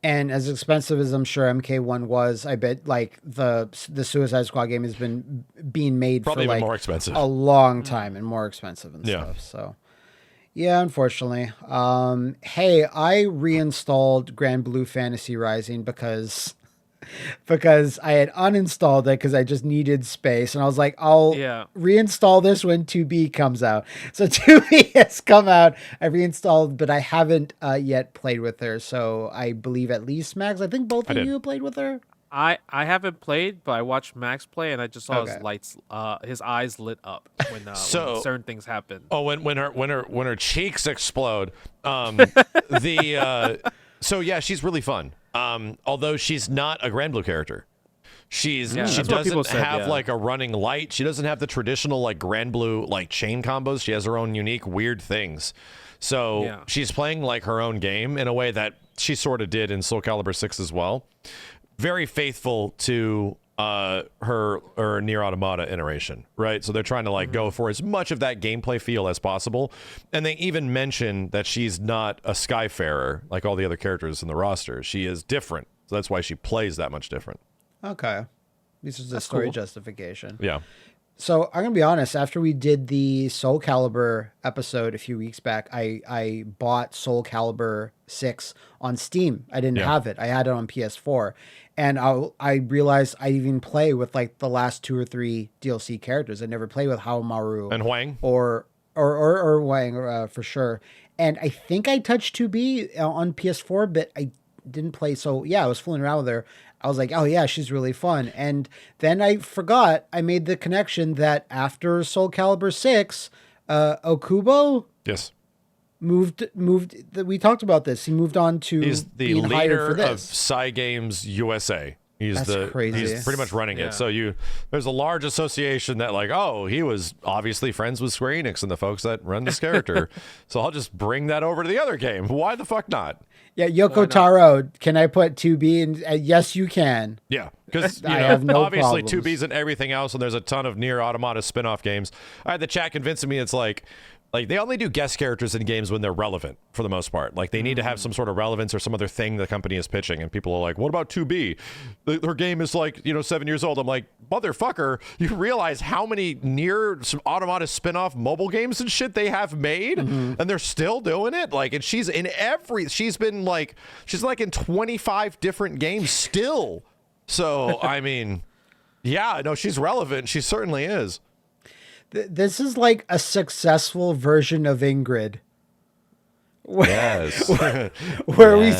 And as expensive as I'm sure MK1 was, I bet like the Suicide Squad game has been being made probably for like more expensive. A long time and more expensive and stuff. So, yeah, unfortunately. Hey, I reinstalled Grand Blue Fantasy Rising because I had uninstalled it because I just needed space, and I was like, I'll reinstall this when 2B comes out. So 2B has come out. I reinstalled, but I haven't yet played with her. So I believe at least Max, I think both of you played with her. I haven't played, but I watched Max play, and I just saw his eyes lit up when certain things happen. Oh, when her cheeks explode. So yeah, she's really fun. Although she's not a Grand Blue character. She doesn't have like a running light. She doesn't have the traditional like Grand Blue like chain combos. She has her own unique weird things. So she's playing like her own game in a way that she sort of did in Soul Calibur 6 as well. Very faithful to her Nier Automata iteration, right? So they're trying to like go for as much of that gameplay feel as possible. And they even mention that she's not a Skyfarer like all the other characters in the roster. She is different. So that's why she plays that much different. Okay. This is a story justification. Yeah. So I'm gonna be honest. After we did the Soul Calibur episode a few weeks back, I bought Soul Calibur 6 on Steam. I didn't have it. I had it on PS4, and I realized I even play with like the last 2 or 3 DLC characters. I never play with Haomaru and Huang or Huang for sure. And I think I touched 2B on PS4, but I didn't play. So yeah, I was fooling around with her. I was like, oh yeah, she's really fun. And then I forgot, I made the connection that after Soul Calibur 6, Okubo moved, we talked about this. He moved on to He's the being leader for this. of Psy Games USA. He's crazy. He's pretty much running it. So there's a large association that like, oh, he was obviously friends with Square Enix and the folks that run this character. So I'll just bring that over to the other game. Why the fuck not? Yeah, Yoko Taro, can I put 2B in? Yes, you can. Yeah, because obviously 2B's and everything else, and there's a ton of Nier Automata spin-off games. I had the chat convincing me it's like they only do guest characters in games when they're relevant for the most part. Like they need to have some sort of relevance or some other thing the company is pitching, and people are like, what about 2B? Their game is like 7 years old. I'm like, motherfucker, you realize how many Nier Automata spin-off mobile games and shit they have made, and they're still doing it. Like, and she's like in 25 different games still. So I mean, yeah, no, she's relevant. She certainly is. This is like a successful version of Ingrid. Yes. Where we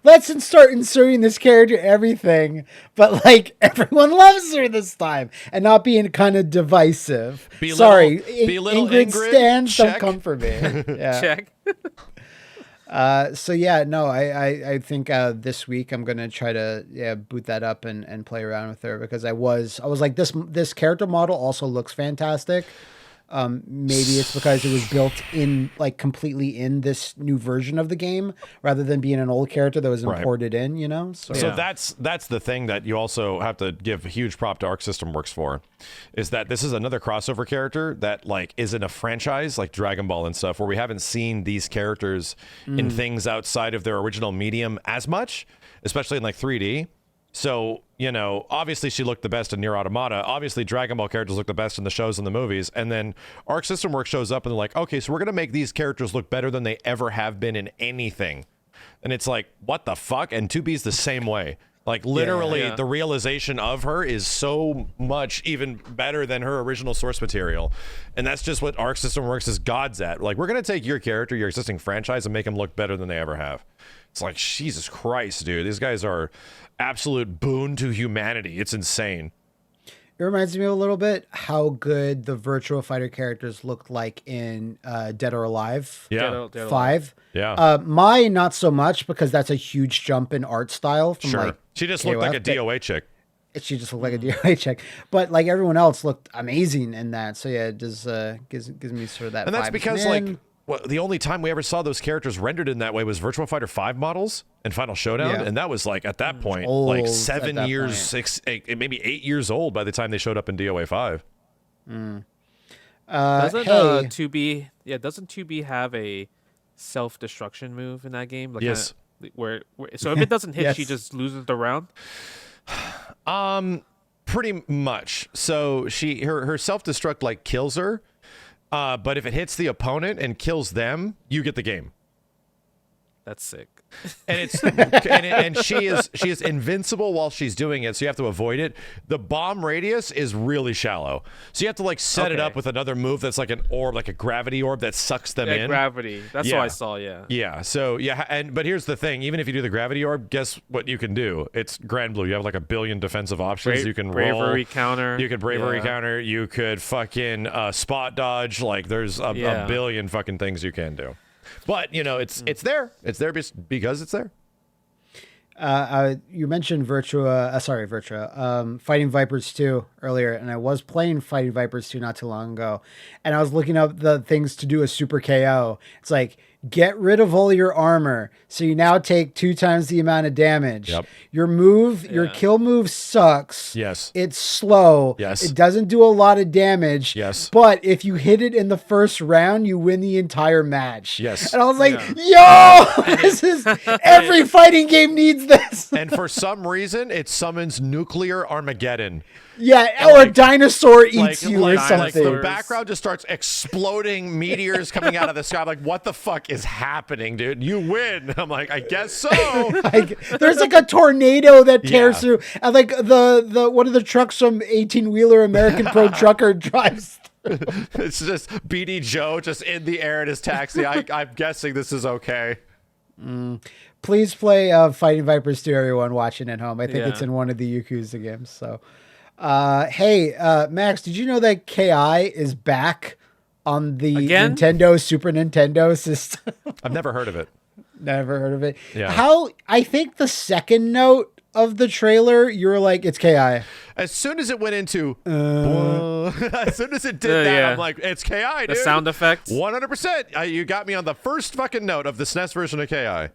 let's start inserting this character everything, but like everyone loves her this time and not being kind of divisive. Sorry, Ingrid stands don't come for me. Yeah. Check. So yeah, no, I think this week I'm gonna try to boot that up and play around with her because I was like this character model also looks fantastic. Maybe it's because it was built in, like, completely in this new version of the game, rather than being an old character that was imported in, you know? So that's the thing that you also have to give a huge prop to Arc System Works for, is that this is another crossover character that, like, is in a franchise like Dragon Ball and stuff, where we haven't seen these characters in things outside of their original medium as much, especially in, like, 3D. So, you know, obviously she looked the best in Nier Automata. Obviously Dragon Ball characters look the best in the shows and the movies. And then Arc System Works shows up and they're like, okay, so we're going to make these characters look better than they ever have been in anything. And it's like, what the fuck? And 2B's the same way. Like, literally, the realization of her is so much even better than her original source material. And that's just what Arc System Works is gods at. Like, we're going to take your character, your existing franchise, and make them look better than they ever have. It's like, Jesus Christ, dude. These guys are absolute boon to humanity. It's insane. It reminds me a little bit how good the Virtua Fighter characters looked like in Dead or Alive. Yeah. Dead or 5. Yeah. Mine, not so much, because that's a huge jump in art style. From, Sure. like, She just looked like a DOA chick. She just looked like a DOA chick. But, like, everyone else looked amazing in that. So, yeah, it just gives me sort of that And that's vibe. because, like, well, the only time we ever saw those characters rendered in that way was Virtua Fighter 5 models and Final Showdown, and that was, like, at that point, like 7 years, 6, 8, maybe 8 years old by the time they showed up in DOA 5. Doesn't hey. 2B? Yeah, doesn't 2B have a self-destruction move in that game? Like, Yes. Where so if it doesn't hit, Yes. she just loses the round. Pretty much. So her self-destruct, like, kills her. But if it hits the opponent and kills them, you get the game. That's sick. And it's and she is invincible while she's doing it, so you have to avoid it. The bomb radius is really shallow, so you have to, like, set it up with another move that's like an orb, like a gravity orb that sucks them in. Gravity. That's what I saw. Yeah. Yeah. So yeah, but here's the thing: even if you do the gravity orb, guess what you can do? It's Grand Blue. You have like a billion defensive options. You can bravery roll, counter. You could bravery counter. You could fucking spot dodge. Like, there's a billion fucking things you can do. But, you know, it's there. It's there because it's there. You mentioned Virtua, Fighting Vipers 2 earlier, and I was playing Fighting Vipers 2 not too long ago, and I was looking up the things to do a Super KO. It's like, get rid of all your armor, so you now take 2 times the amount of damage. Yep. Your move, your kill move sucks. Yes. It's slow. Yes. It doesn't do a lot of damage. Yes. But if you hit it in the first round, you win the entire match. Yes. And I was like, yo, this is, every fighting game needs this. And for some reason, it summons nuclear Armageddon. Yeah, or a dinosaur eats you or something. Like, the background just starts exploding, meteors coming out of the sky. I'm like, what the fuck is happening, dude? You win. I'm like, I guess so. There's like a tornado that tears through, and like the one of the trucks from 18-wheeler American Pro Trucker drives through. It's just BD Joe just in the air in his taxi. I'm guessing this is okay. Please play Fighting Vipers 2, everyone watching at home. I think it's in one of the Yakuza games. So, hey, Max, did you know that KI is back on the Nintendo Super Nintendo system? I've never heard of it. Never heard of it. Yeah. I think the second note of the trailer, you were like, it's KI. As soon as it went into, as soon as it did that, I'm like, it's KI, dude. The sound effect. 100%. You got me on the first fucking note of the SNES version of KI.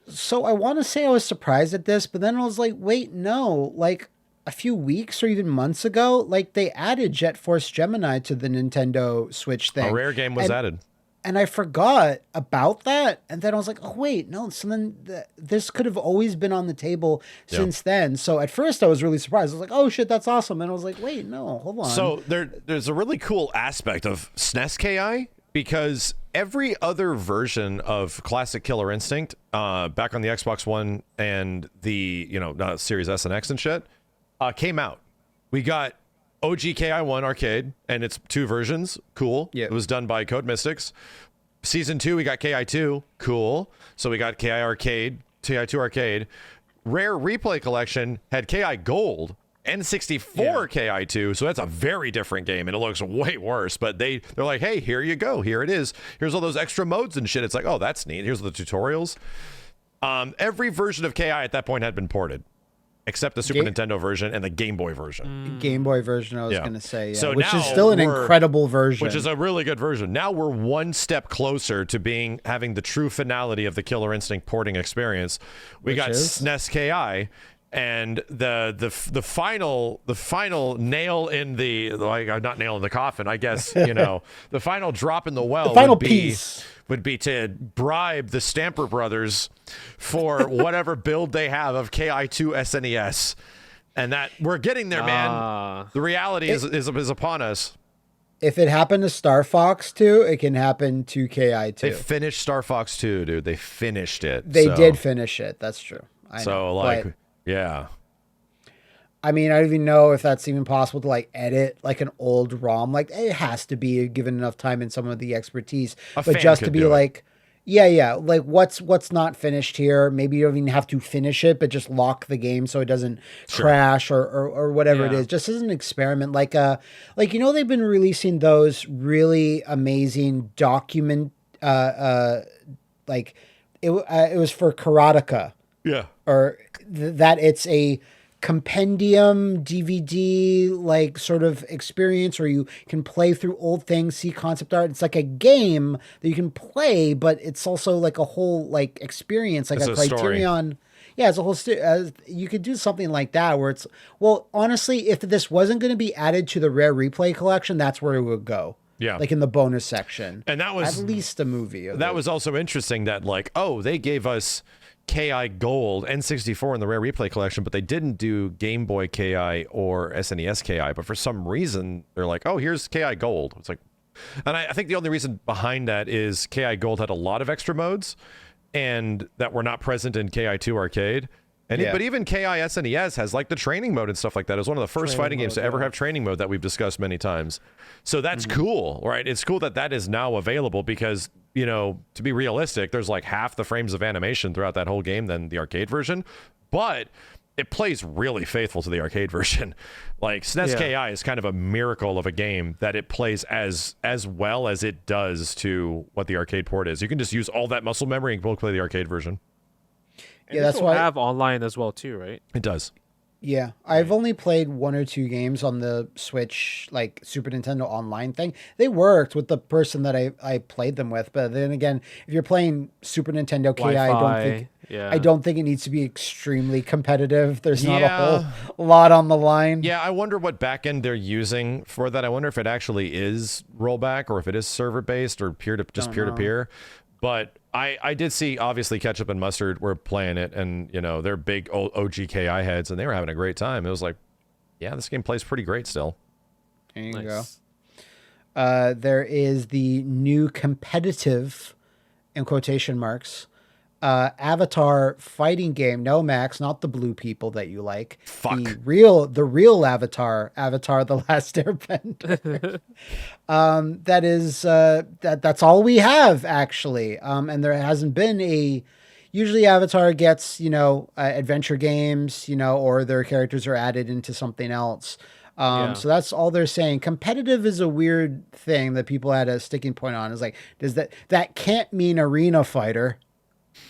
So I want to say I was surprised at this, but then I was like, wait, no, like a few weeks or even months ago, like they added Jet Force Gemini to the Nintendo Switch thing. A rare game was added. And I forgot about that. And then I was like, oh, wait, no. So then this could have always been on the table since then. So at first I was really surprised. I was like, oh, shit, that's awesome. And I was like, wait, no, hold on. So there's a really cool aspect of SNES KI because every other version of classic Killer Instinct back on the Xbox One and the, Series S and X and shit came out. We got OG KI1 Arcade, and it's 2 versions. Cool. Yeah. It was done by Code Mystics. Season 2, we got KI2. Cool. So we got KI Arcade, KI2 Arcade. Rare Replay Collection had KI Gold, N64 KI2. So that's a very different game, and it looks way worse. But they're like, hey, here you go. Here it is. Here's all those extra modes and shit. It's like, oh, that's neat. Here's the tutorials. Every version of KI at that point had been ported. except the Super Nintendo version and the Game Boy version. Game Boy version, I was going to say, So which now is still an incredible version. Which is a really good version. Now we're one step closer to having the true finality of the Killer Instinct porting experience. We got SNES KI, and the final nail in the, like, not nail in the coffin, I guess, the final drop in the well, the final piece would be to bribe the Stamper Brothers for whatever build they have of KI2 SNES. And that we're getting there, man. The reality is upon us. If it happened to Star Fox 2, it can happen to KI 2. They finished Star Fox 2, dude. They finished it. They did finish it. That's true. I know. Yeah. I mean, I don't even know if that's even possible to like edit like an old ROM. Like it has to be given enough time and some of the expertise. But just to be like, like what's not finished here. Maybe you don't even have to finish it, but just lock the game so it doesn't crash or whatever it is. Just as an experiment, like they've been releasing those really amazing like it was for Karateka. Yeah. Or that it's a compendium DVD like sort of experience where you can play through old things, see concept art. It's like a game that you can play, but it's also like a whole like experience, like a Criterion. Yeah, it's a whole you could do something like that where it's, well, honestly, if this wasn't going to be added to the Rare Replay collection, that's where it would go. Yeah. Like in the bonus section. And that was at least a movie. That was also interesting that like, they gave us KI Gold, N64 in the Rare Replay collection, but they didn't do Game Boy KI or SNES KI. But for some reason, they're like, here's KI Gold. It's like, and I think the only reason behind that is KI Gold had a lot of extra modes and that were not present in KI2 Arcade. But even KI SNES has like the training mode and stuff like that. It was one of the first fighting games to ever have training mode that we've discussed many times. So that's cool, right? It's cool that is now available because, to be realistic, there's like half the frames of animation throughout that whole game than the arcade version. But it plays really faithful to the arcade version. Like SNES KI is kind of a miracle of a game that it plays as well as it does to what the arcade port is. You can just use all that muscle memory and play the arcade version. And that's why I have online as well too, right? It does. Yeah, I've only played 1 or 2 games on the Switch, like Super Nintendo Online thing. They worked with the person that I played them with, but then again, if you're playing Super Nintendo KI, I don't think it needs to be extremely competitive. There's not a whole lot on the line. Yeah, I wonder what backend they're using for that. I wonder if it actually is rollback or if it is server based or peer to peer. But I did see, obviously, Ketchup and Mustard were playing it, and, they're big OGKI heads, and they were having a great time. It was like, this game plays pretty great still. There you go. There is the new competitive, in quotation marks, Avatar fighting game. No, Max, not the blue people that you like. Fuck. The real Avatar the Last Airbender. That's all we have, actually. And there hasn't been usually Avatar gets, adventure games, or their characters are added into something else. So that's all they're saying. Competitive is a weird thing that people had a sticking point on. Is like, that can't mean arena fighter.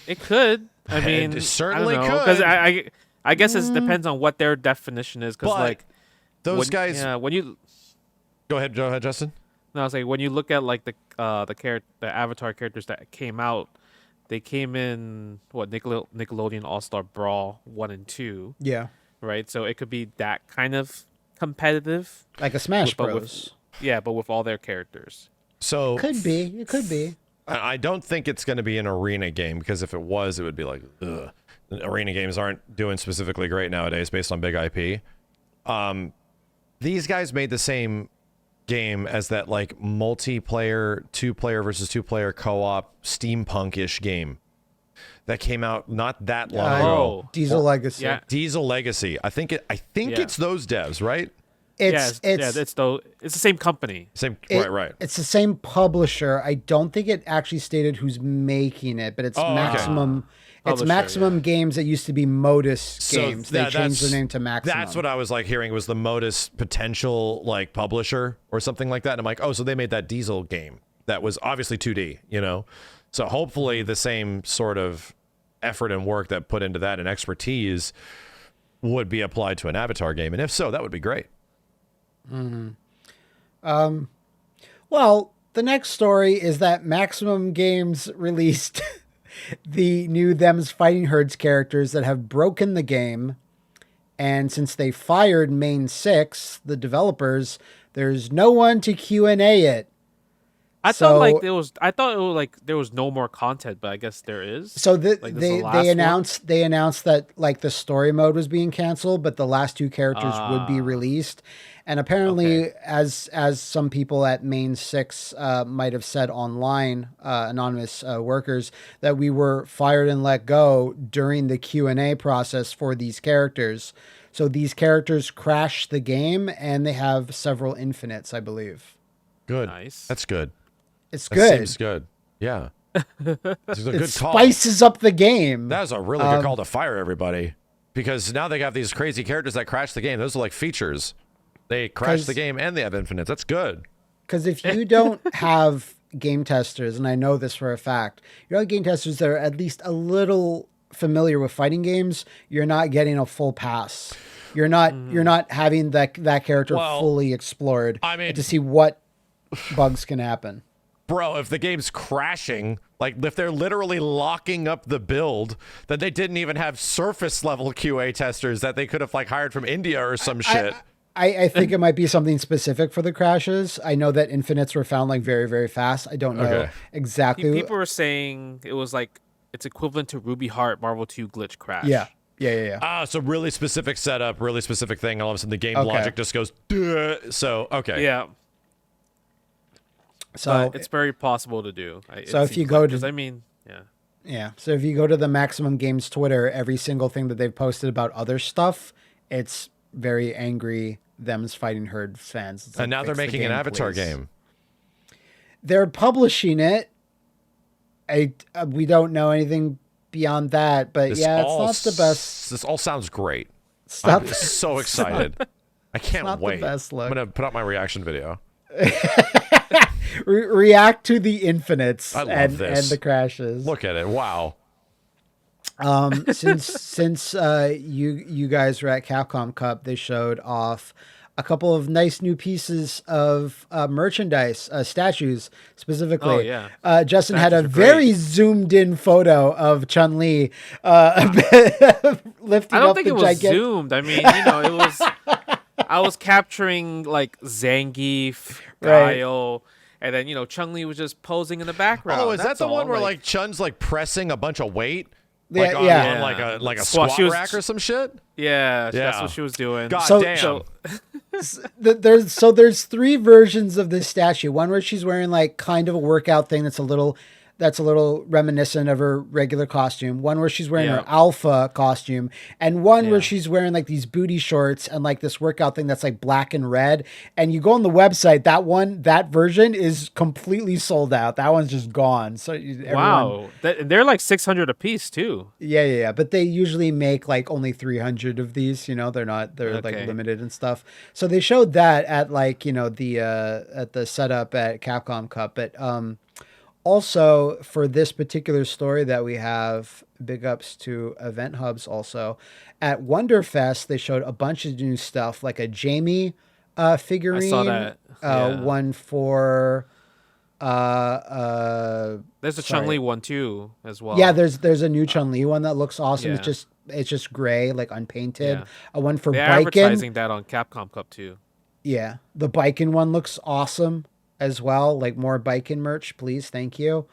It could. I mean, it certainly could. Because I guess it depends on what their definition is. Because like those guys. When you go ahead, Justin. No, I was like, when you look at like the Avatar characters that came out, they came in Nickelodeon All-Star Brawl 1 and 2. Yeah. Right. So it could be that kind of competitive, like a Smash Bros. But with all their characters. So it could be. I don't think it's going to be an arena game, because if it was, it would be like, ugh. Arena games aren't doing specifically great nowadays based on big IP. These guys made the same game as that like multiplayer 2-player versus 2-player co-op steampunk-ish game that came out not that long ago. Diesel Legacy. Yeah. Diesel Legacy. I think it's those devs, right? It's the same company. Right. It's the same publisher. I don't think it actually stated who's making it, but it's Maximum. Okay. It's Maximum Games that used to be Modus Games. They changed the name to Maximum. That's what I was like hearing was the Modus potential like publisher or something like that. And I'm like, so they made that Diesel game that was obviously 2D, So hopefully the same sort of effort and work that put into that and expertise would be applied to an Avatar game, and if so, that would be great. Well, the next story is that Maximum Games released the new Them's Fighting Herds characters that have broken the game. And since they fired Main 6, the developers, there's no one to Q&A it. I thought it was like there was no more content, but I guess there is. So they announced that like the story mode was being canceled, but the last 2 characters would be released. And apparently, as some people at Main 6 might have said online, anonymous workers, that we were fired and let go during the Q&A process for these characters. So these characters crashed the game, and they have several infinites, I believe. Good. Nice. That's good. It's good. That seems good. Yeah. It's a good call. Spices up the game. That was a really good call to fire everybody, because now they have these crazy characters that crash the game. Those are like features. They crash the game and they have infinites. That's good. Because if you don't have game testers, and I know this for a fact, you don't have game testers that are at least a little familiar with fighting games, you're not getting a full pass. You're not having that character fully explored to see what bugs can happen. Bro, if the game's crashing, like if they're literally locking up the build, then they didn't even have surface level QA testers that they could have like hired from India or some shit. I think it might be something specific for the crashes. I know that infinites were found like very, very fast. I don't know exactly. People were saying it was like it's equivalent to Ruby Heart Marvel 2 glitch crash. Yeah. So really specific setup, really specific thing. All of a sudden the game logic just goes, duh. So, okay. Yeah. So but it's very possible to do. So if you go to, So if you go to the Maximum Games Twitter, every single thing that they've posted about other stuff, it's very angry Them's Fighting Herd fans. It's and now they're making an Avatar game. They're publishing it. We don't know anything beyond that, but it's not the best. This all sounds great. I'm so excited. I can't wait. The best look. I'm gonna put up my reaction video. React to the infinites and the crashes. Look at it. Wow. Since you guys were at Capcom Cup, they showed off a couple of nice new pieces of merchandise, statues specifically. Oh, yeah. Justin statues had a very zoomed in photo of ChunLi lifting I don't up think the it was zoomed. I mean, it was. I was capturing like Zangief, Guile, and then Chun-Li was just posing in the background. Oh, is that the one where like Chun's like pressing a bunch of weight? Like, on like a squat rack or some shit? Yeah, that's what she was doing. God damn. There's 3 versions of this statue. One where she's wearing like kind of a workout thing that's a little reminiscent of her regular costume. One where she's wearing her alpha costume, and one where she's wearing like these booty shorts and like this workout thing that's like black and red. And you go on the website, that version is completely sold out. That one's just gone. So wow, they're like 600 a piece too. Yeah. But they usually make like only 300 of these. They're like limited and stuff. So they showed that at like the at the setup at Capcom Cup, but also, for this particular story that we have, big ups to Event Hubs also. At Wonderfest, they showed a bunch of new stuff, like a Jamie figurine. I saw that. One for... there's a Chun-Li one too, as well. Yeah, there's a new Chun-Li one that looks awesome. Yeah. It's just gray, like unpainted. A one for They're Biken. Advertising that on Capcom Cup too. Yeah, the Biken one looks awesome as well. Like more Biken merch, please. Thank you.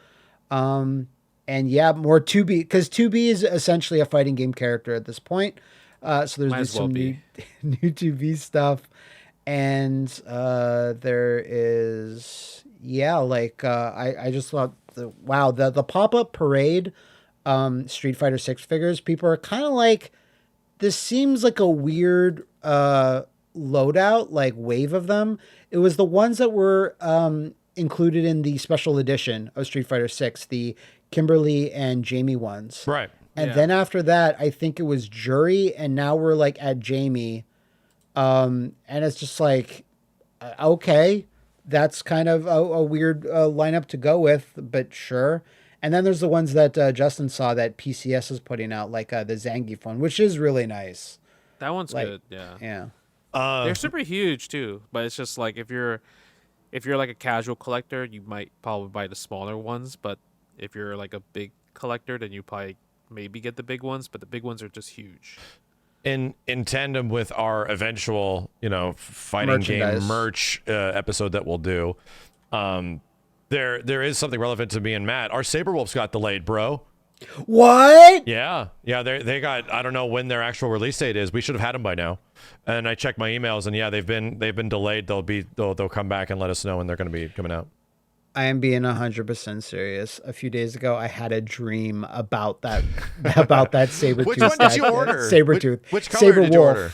And yeah, more 2B, because 2B is essentially a fighting game character at this point. So there's some new 2B stuff. And there is, I just thought, the pop-up parade Street Fighter 6 figures, people are kind of like, this seems like a weird loadout, like wave of them. It was the ones that were included in the special edition of Street Fighter 6, the Kimberly and Jamie ones. Right. And then after that, I think it was Jury, and now we're like at Jamie. And it's just like, okay, that's kind of a weird lineup to go with, but sure. And then there's the ones that Justin saw that PCS is putting out, like the Zangief one, which is really nice. That one's Like, good. Yeah. Yeah. They're super huge too, but it's just like if you're like a casual collector, you might probably buy the smaller ones, but if you're like a big collector, then you probably maybe get the big ones, but the big ones are just huge. In tandem with our eventual, fighting game merch episode that we'll do, there is something relevant to me and Matt. Our Saberwolves got delayed, bro. What? Yeah, they got, I don't know when their actual release date is. We should have had them by now. And I checked my emails, and yeah, they've been delayed. They'll come back and let us know when they're going to be coming out. I am being 100% serious. A few days ago, I had a dream about that Sabertooth. Which one did you order? Sabertooth. Which color did you order?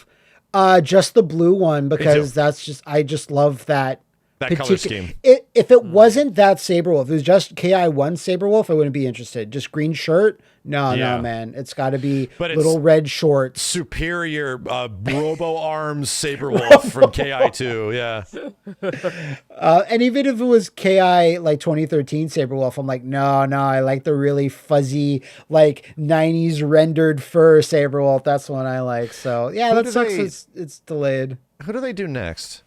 Just the blue one, because I just love that color scheme. If it wasn't that Saberwolf, if it was just KI1 Saberwolf, I wouldn't be interested. Just green shirt? No, man. It's got to be little red shorts. Superior Robo Arms Saberwolf from KI2, yeah. And even if it was KI like 2013 Saberwolf, I'm like, no, I like the really fuzzy, like 90s rendered fur Saberwolf. That's the one I like. So yeah, that sucks. It's delayed. Who do they do next?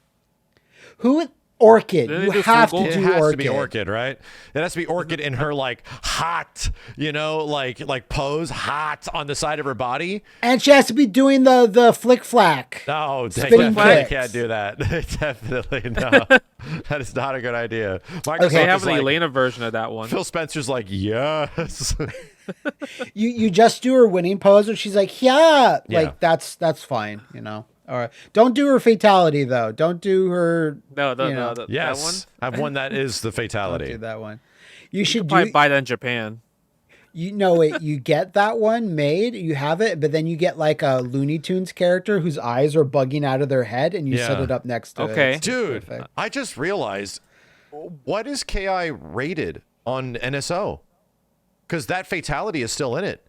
Orchid. You have to do Orchid. It has to be Orchid, right? It has to be Orchid in her like hot, like pose, hot on the side of her body. And she has to be doing the flick flack. No, definitely can't do that. Definitely no. That is not a good idea. They have the Elena version of that one. Phil Spencer's like, yes. You just do her winning pose where she's like, yeah. Like that's fine, All right. Don't do her fatality though. Don't do her. No. Yes, that one? I have one that is the fatality. Don't do that one. You should probably buy that in Japan. You get that one made. You have it, but then you get like a Looney Tunes character whose eyes are bugging out of their head, and you set it up next to it. Okay, dude. Perfect. I just realized, what is KI rated on NSO? Because that fatality is still in it.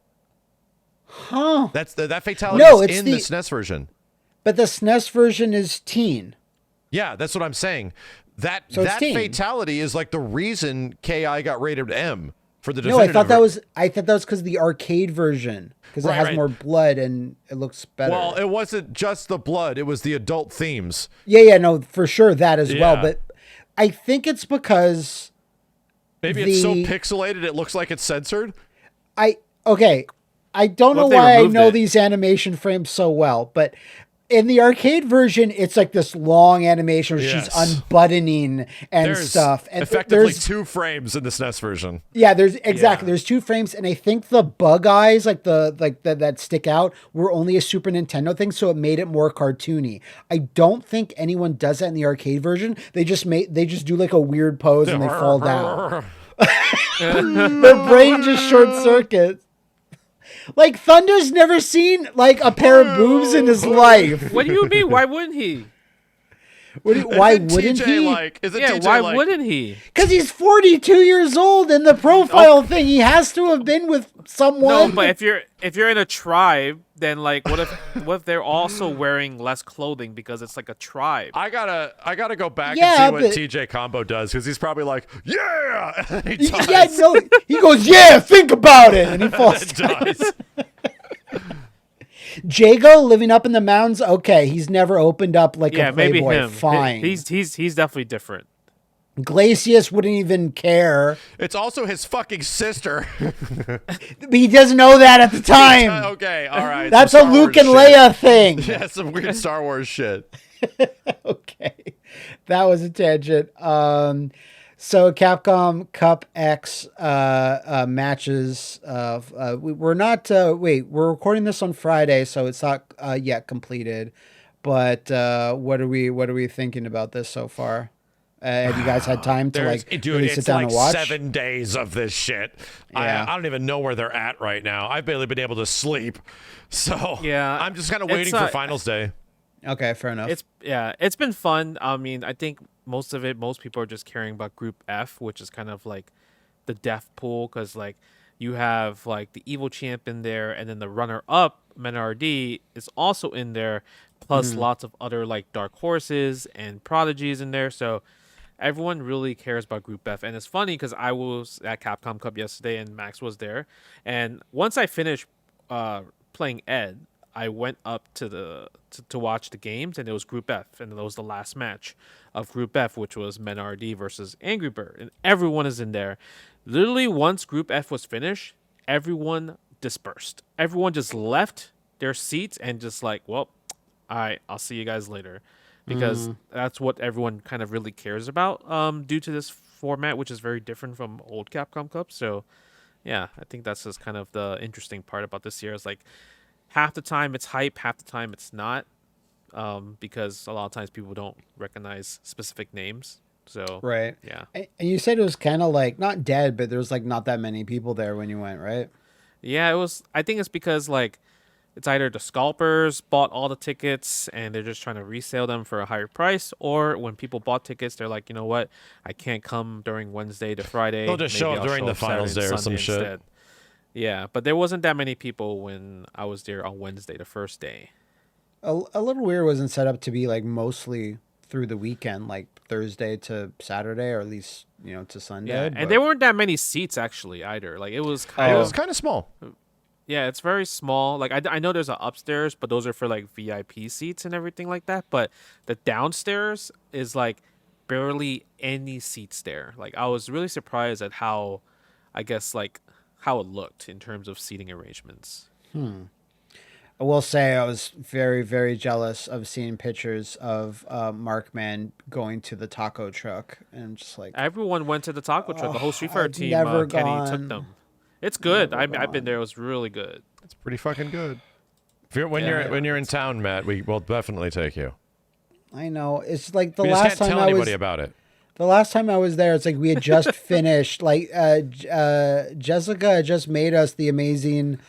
Huh? That's that fatality is in the SNES version. But the SNES version is teen. Yeah, that's what I'm saying. That fatality is like the reason KI got rated M for the definitive. No, I thought that was because the arcade version, because it has more blood and it looks better. Well, it wasn't just the blood; it was the adult themes. Yeah, no, for sure that as well. But I think it's because maybe it's so pixelated it looks like it's censored. I don't know why I know these animation frames so well, but in the arcade version, it's like this long animation where she's unbuttoning and stuff. And effectively 2 frames in the SNES version. Yeah, there's 2 frames, and I think the bug eyes, that stick out, were only a Super Nintendo thing, so it made it more cartoony. I don't think anyone does that in the arcade version. They just do like a weird pose and they fall down. Their brain just short circuits. Like, Thunder's never seen, like, a pair of boobs in his life. What do you mean? Why wouldn't he? Why wouldn't he? Why wouldn't he? Because he's 42 years old in the profile thing. He has to have been with someone. No, but if you're in a tribe, then like what if they're also wearing less clothing because it's like a tribe? I gotta go back and see what TJ Combo does, because he's probably like, yeah. He goes, yeah, think about it, and he falls down. Jago living up in the mountains. Okay, he's never opened up like a Playboy. Maybe him. Fine. He's definitely different. Glacius wouldn't even care. It's also his fucking sister. He doesn't know that at the time. Okay, all right. That's a Luke and Leia thing. Yeah, some weird Star Wars shit. Okay, that was a tangent. So Capcom Cup X matches. We're recording this on Friday, so it's not yet completed. But what are we thinking about this so far? Have you guys had time to really sit down and watch? 7 days of this shit. Yeah. I don't even know where they're at right now. I've barely been able to sleep. So yeah, I'm just kind of waiting for finals day. Okay, fair enough. It's been fun. I mean, I think most people are just caring about Group F, which is kind of like the death pool, because like you have like the evil champ in there, and then the runner-up Menardi is also in there, plus lots of other like dark horses and prodigies in there. So everyone really cares about Group F, and it's funny because I was at Capcom Cup yesterday, and Max was there, and once I finished playing Ed, I went up to watch the games, and it was Group F, and it was the last match of Group F, which was Menardi versus Angry Bird, and everyone is in there. Literally, once Group F was finished, everyone dispersed. Everyone just left their seats and just like, well, all right, I'll see you guys later, because that's what everyone kind of really cares about, due to this format, which is very different from old Capcom Cup. So, yeah, I think that's just kind of the interesting part about this year. Is like half the time it's hype, half the time it's not, because a lot of times people don't recognize specific names. So, Right. yeah. And you said it was kind of like not dead, but there was like not that many people there when you went, right? Yeah, it was. I think it's because like it's either the scalpers bought all the tickets and they're just trying to resell them for a higher price, or when people bought tickets, they're like, you know what, I can't come during Wednesday to Friday. They'll just show up during the finals Saturday day or and some Sunday shit. instead. Yeah, but there wasn't that many people when I was there on Wednesday, the first day. A Little Weird wasn't set up to be like mostly through the weekend, like Thursday to Saturday, or at least, to Sunday. Yeah, but... and there weren't that many seats actually either. Like it was It kind was of kind of small. Yeah, it's very small. Like I know there's an upstairs, but those are for like VIP seats and everything like that. But the downstairs is like barely any seats there. Like I was really surprised at how, I guess like how it looked in terms of seating arrangements. I will say I was very, very jealous of seeing pictures of Markman going to the taco truck, and just like Everyone went to the taco truck. The whole Street Fighter I've team, never Kenny gone. took them. It's good. Never I've been gone. there. It was really good. It's pretty fucking good. When you're in town, Matt, we will definitely take you. I know it's like the We just last can't time tell I anybody was about it. the last time I was there. It's like we had just finished. Like Jessica had just made us the amazing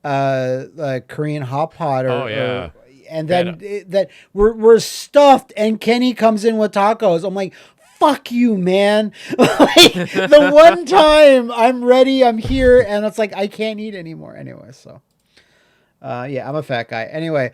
Korean hot pot. Oh, yeah. And then that we're stuffed, and Kenny comes in with tacos. I'm like, fuck you, man. Like the one time I'm ready, I'm here, and it's like I can't eat anymore anyway. So yeah, I'm a fat guy. Anyway,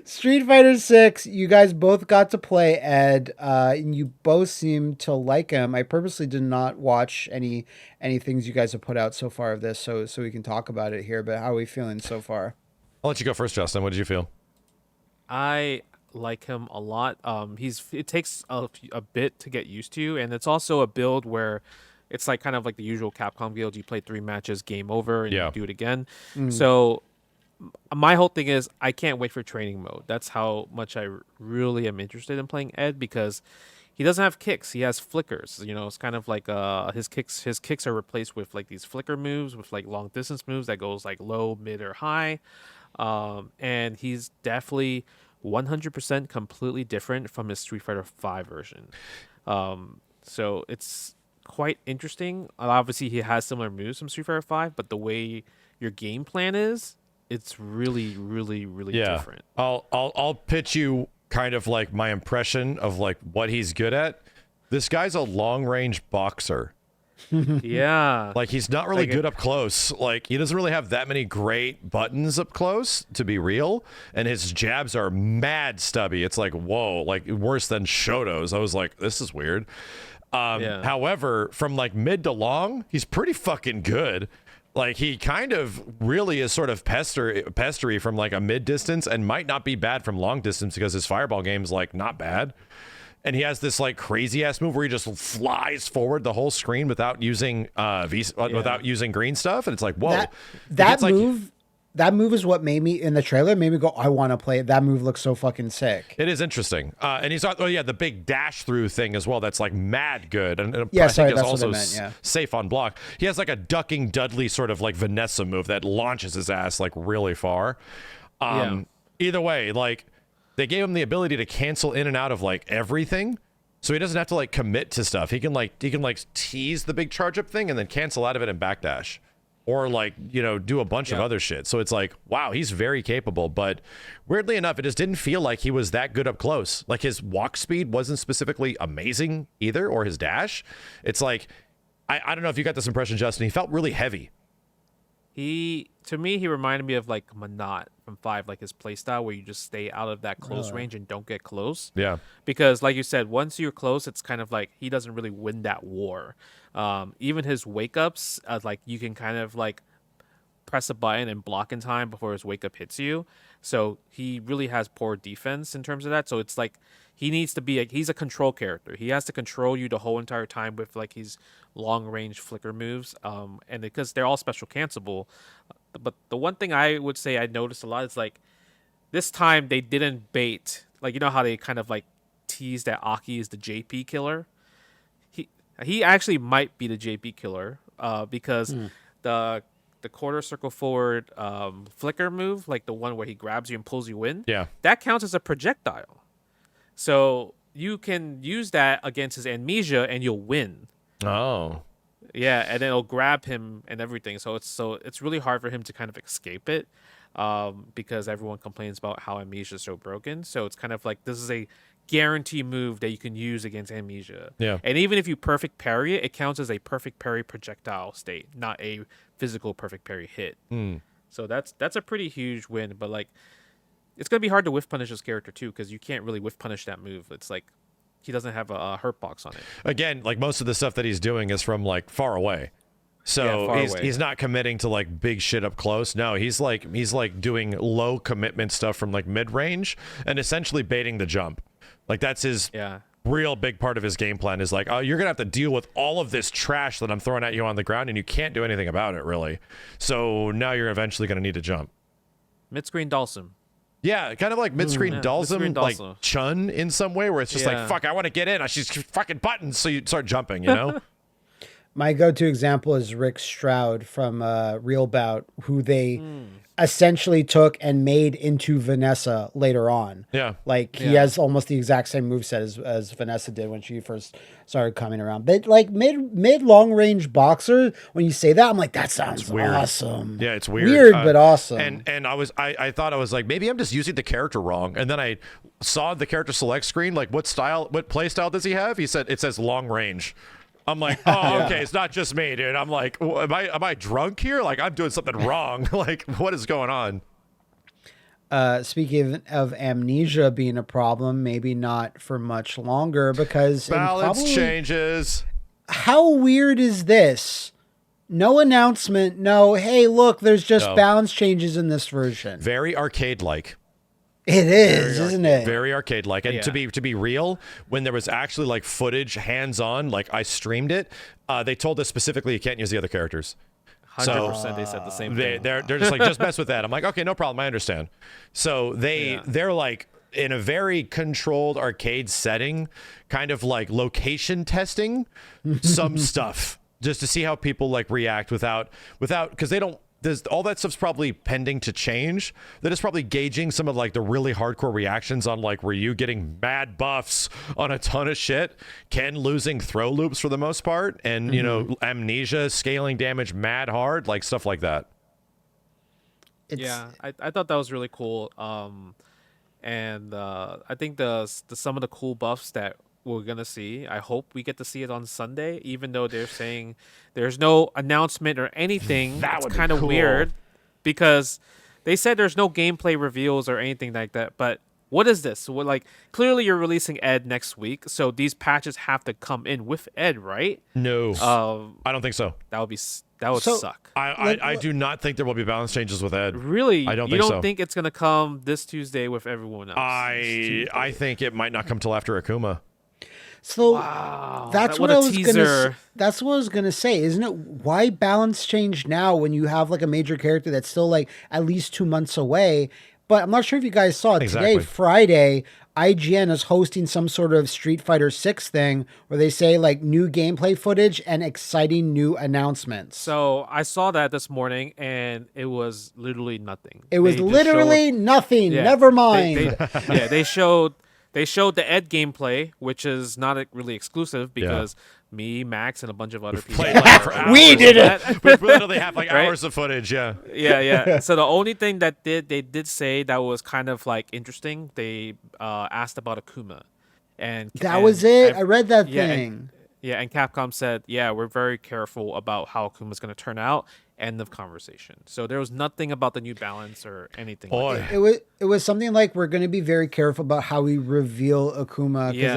Street Fighter 6, you guys both got to play Ed, and you both seem to like him. I purposely did not watch any things you guys have put out so far of this, so we can talk about it here. But how are we feeling so far? I'll let you go first, Justin. What did you feel? I like him a lot. It takes a bit to get used to, and it's also a build where it's like kind of like the usual Capcom build. You play 3 matches, game over, and Yeah. you do it again. So my whole thing is I can't wait for training mode. That's how much I really am interested in playing Ed, because he doesn't have kicks. He has flickers. It's kind of like his kicks are replaced with like these flicker moves with like long distance moves that goes like low, mid, or high. And he's definitely 100% completely different from his Street Fighter V version. So it's quite interesting. Obviously, he has similar moves from Street Fighter V, but the way your game plan is, it's really, really, really different. I'll pitch you kind of like my impression of like what he's good at. This guy's a long range boxer. Yeah. Like he's not really good up close. Like he doesn't really have that many great buttons up close, to be real. And his jabs are mad stubby. It's like, whoa, like worse than Shoto's. I was like, this is weird. However, from like mid to long, he's pretty fucking good. Like he kind of really is sort of pestery from like a mid distance, and might not be bad from long distance because his fireball game is like not bad. And he has this like crazy ass move where he just flies forward the whole screen without using without using green stuff, and it's like, whoa. That move is what made me in the trailer made me go, I want to play it. That move looks so fucking sick. It is interesting. And he's the big dash through thing as well. That's like mad good. And I that's think it's what also I meant, yeah. safe on block. He has like a ducking Dudley sort of like Vanessa move that launches his ass like really far. Either way, like they gave him the ability to cancel in and out of like everything. So he doesn't have to like commit to stuff. He can tease the big charge up thing and then cancel out of it and backdash. Or like, do a bunch of other shit. So it's like, wow, he's very capable. But weirdly enough, it just didn't feel like he was that good up close. Like his walk speed wasn't specifically amazing either, or his dash. It's like, I don't know if you got this impression, Justin. He felt really heavy. To me, he reminded me of like Manat from 5, like his playstyle where you just stay out of that close range and don't get close. Yeah. Because like you said, once you're close, it's kind of like he doesn't really win that war. Even his wake ups, like you can kind of like press a button and block in time before his wake up hits you. So he really has poor defense in terms of that. So it's like he needs to be he's a control character. He has to control you the whole entire time with like his long range flicker moves. And because they're all special cancelable. But the one thing I would say I noticed a lot is like this time they didn't bait, like, you know how they kind of like tease that Aki is the JP killer. He actually might be the JP killer because the quarter circle forward flicker move, like the one where he grabs you and pulls you in, that counts as a projectile. So you can use that against his amnesia and you'll win. Oh. Yeah, and then it'll grab him and everything. So it's really hard for him to kind of escape it because everyone complains about how amnesia is so broken. So it's kind of like this is a guarantee move that you can use against amnesia. Yeah. And even if you perfect parry it, it counts as a perfect parry projectile state, not a physical perfect parry hit. So that's a pretty huge win. But like, it's gonna be hard to whiff punish this character too because you can't really whiff punish that move. It's like he doesn't have a hurt box on it. Again, like most of the stuff that he's doing is from like far away. So he's not committing to like big shit up close. No, he's like doing low commitment stuff from like mid range and essentially baiting the jump. Like that's his real big part of his game plan is like, oh, you're gonna have to deal with all of this trash that I'm throwing at you on the ground and you can't do anything about it really. So now you're eventually gonna need to jump. Mid-screen Dalsum. Yeah, kind of like mid-screen Dalsum, like Chun in some way, where it's just like, fuck, I want to get in. I should fucking buttons, so you start jumping, you know? My go-to example is Rick Stroud from Real Bout, who they essentially took and made into Vanessa later on. Yeah. Like, he has almost the exact same moveset as Vanessa did when she first started coming around. But, like, mid-long-range boxer, when you say that, I'm like, that sounds awesome. Yeah, it's weird. Weird, but awesome. And I thought I was like, maybe I'm just using the character wrong. And then I saw the character select screen, like, what play style does he have? He said, it says long range. I'm like, oh, okay, it's not just me, dude. I'm like, am I drunk here? Like, I'm doing something wrong. Like, what is going on? Speaking of amnesia being a problem, maybe not for much longer because balance changes. How weird is this? No announcement. No, hey, look, there's just balance changes in this version. Very arcade-like. It is, isn't it? Very arcade-like. And to be real, when there was actually like footage hands-on, like I streamed it, they told us specifically you can't use the other characters. 100% they said the same thing. They're just like, just mess with that. I'm like, okay, no problem. I understand. So they're like in a very controlled arcade setting, kind of like location testing some stuff just to see how people like react without, because they don't, all that stuff's probably pending to change. That is probably gauging some of like the really hardcore reactions on like Ryu getting mad buffs on a ton of shit, Ken losing throw loops for the most part, and you know, amnesia scaling damage mad hard, like stuff like that. I thought that was really cool. And I think the some of the cool buffs that we're gonna see, I hope we get to see it on Sunday, even though they're saying there's no announcement or anything. That's kind of weird because they said there's no gameplay reveals or anything like that. But what is this? Well, like, clearly you're releasing Ed next week, so these patches have to come in with Ed, right? No, I don't think so. That would suck. I do not think there will be balance changes with Ed. Really? I don't you think don't think it's gonna come this Tuesday with everyone else? I think it might not come till after Akuma. So that's what I was gonna. That's what I was gonna say, isn't it? Why balance change now when you have like a major character that's still like at least 2 months away? But I'm not sure if you guys saw it today, Friday. IGN is hosting some sort of Street Fighter 6 thing where they say like new gameplay footage and exciting new announcements. So I saw that this morning and it was literally nothing. It was literally nothing. Yeah, never mind. They showed the Ed gameplay, which is not really exclusive because me, Max, and a bunch of other people played like for hours. We did it. We literally have like hours of footage. Yeah. So the only thing that they did say that was kind of like interesting. They asked about Akuma, and that was it. I read that thing. And Capcom said, we're very careful about how Akuma's going to turn out. End of conversation. So there was nothing about the new balance or anything. Like that. It was something like we're going to be very careful about how we reveal Akuma because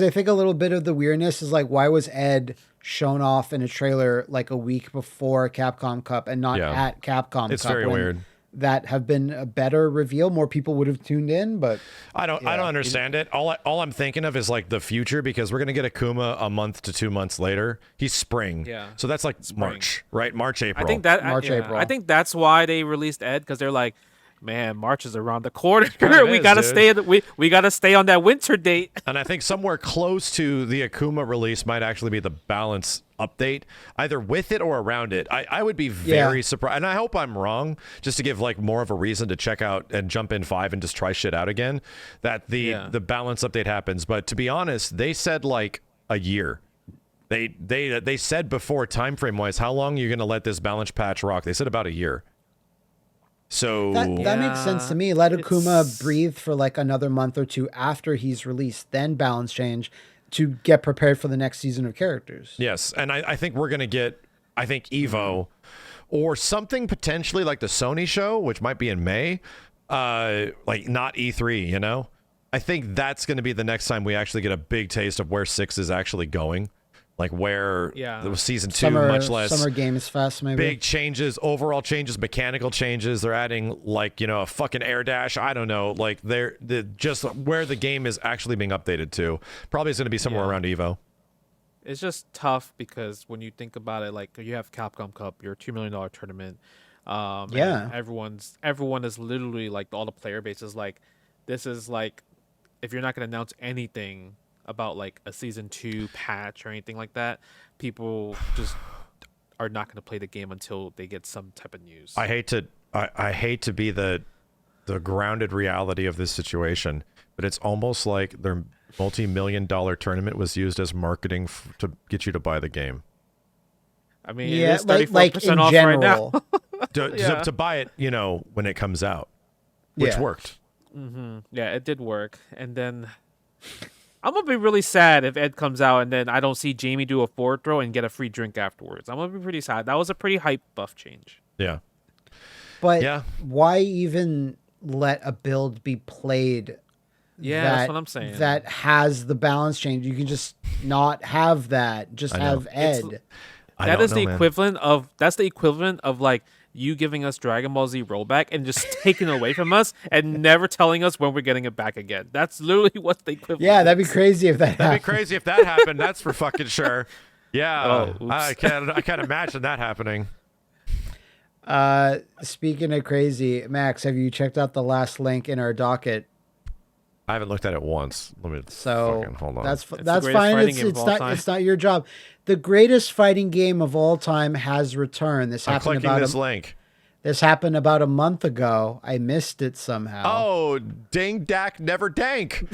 I think a little bit of the weirdness is like, why was Ed shown off in a trailer like a week before Capcom Cup and not at Capcom it's Cup. very weird. That have been a better reveal. More people would have tuned in, but I don't understand it. All I'm thinking of is like the future, because we're gonna get Akuma a month to 2 months later. He's spring, so that's like March, right? March, April. I think that April. I think that's why they released Ed, because they're like, man, March is around the corner. We gotta stay on that winter date. And I think somewhere close to the Akuma release might actually be the balance update, either with it or around it. I would be very surprised, and I hope I'm wrong, just to give like more of a reason to check out and jump in 5 and just try shit out again, that the balance update happens. But to be honest, they said like a year. They said before, time frame wise, how long are you gonna let this balance patch rock? They said about a year. So that makes sense to me. Let Akuma breathe for like another month or two after he's released, then balance change to get prepared for the next season of characters. Yes, and I think we're going to get, Evo or something potentially like the Sony show, which might be in May, like not E3, you know? I think that's going to be the next time we actually get a big taste of where 6 is actually going. Like where the season 2, much less Summer Games Fest, maybe. Big changes, overall changes, mechanical changes. They're adding like, a fucking air dash. I don't know. Like they're just where the game is actually being updated to. Probably is going to be somewhere around Evo. It's just tough because when you think about it, like you have Capcom Cup, your $2 million tournament. And everyone is literally like, all the player base is like, this is like, if you're not going to announce anything about like a season 2 patch or anything like that, people just are not going to play the game until they get some type of news. I hate to be the grounded reality of this situation, but it's almost like their multi-million-dollar tournament was used as marketing to get you to buy the game. I mean, it is 34% off general. right now. to buy it, when it comes out, which worked. Mm-hmm. Yeah, it did work. And then I'm going to be really sad if Ed comes out and then I don't see Jamie do a forward throw and get a free drink afterwards. I'm going to be pretty sad. That was a pretty hype buff change. Yeah. But why even let a build be played? Yeah, that's what I'm saying. That has the balance change. You can just not have that. Just have Ed. That's the equivalent of like you giving us Dragon Ball Z rollback and just taking it away from us and never telling us when we're getting it back again. That's literally what the equivalent is. That'd be crazy if that happened. That'd be crazy if that happened. That's for fucking sure. Yeah. I can't imagine that happening. Speaking of crazy, Max, have you checked out the last link in our docket? I haven't looked at it once. Let me fucking hold on. That's fine. It's not your job. The greatest fighting game of all time has returned. This happened link. This happened about a month ago. I missed it somehow. Oh, ding dak never dank.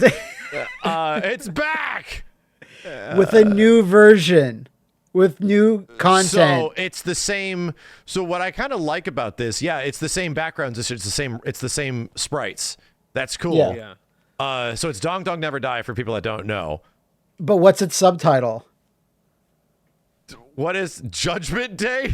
It's back with a new version. With new content. So it's the same. So what I kind of like about this, it's the same backgrounds. It's the same sprites. That's cool. Yeah. So it's Dong Dong Never Die for people that don't know. But what's its subtitle? What is Judgment Day?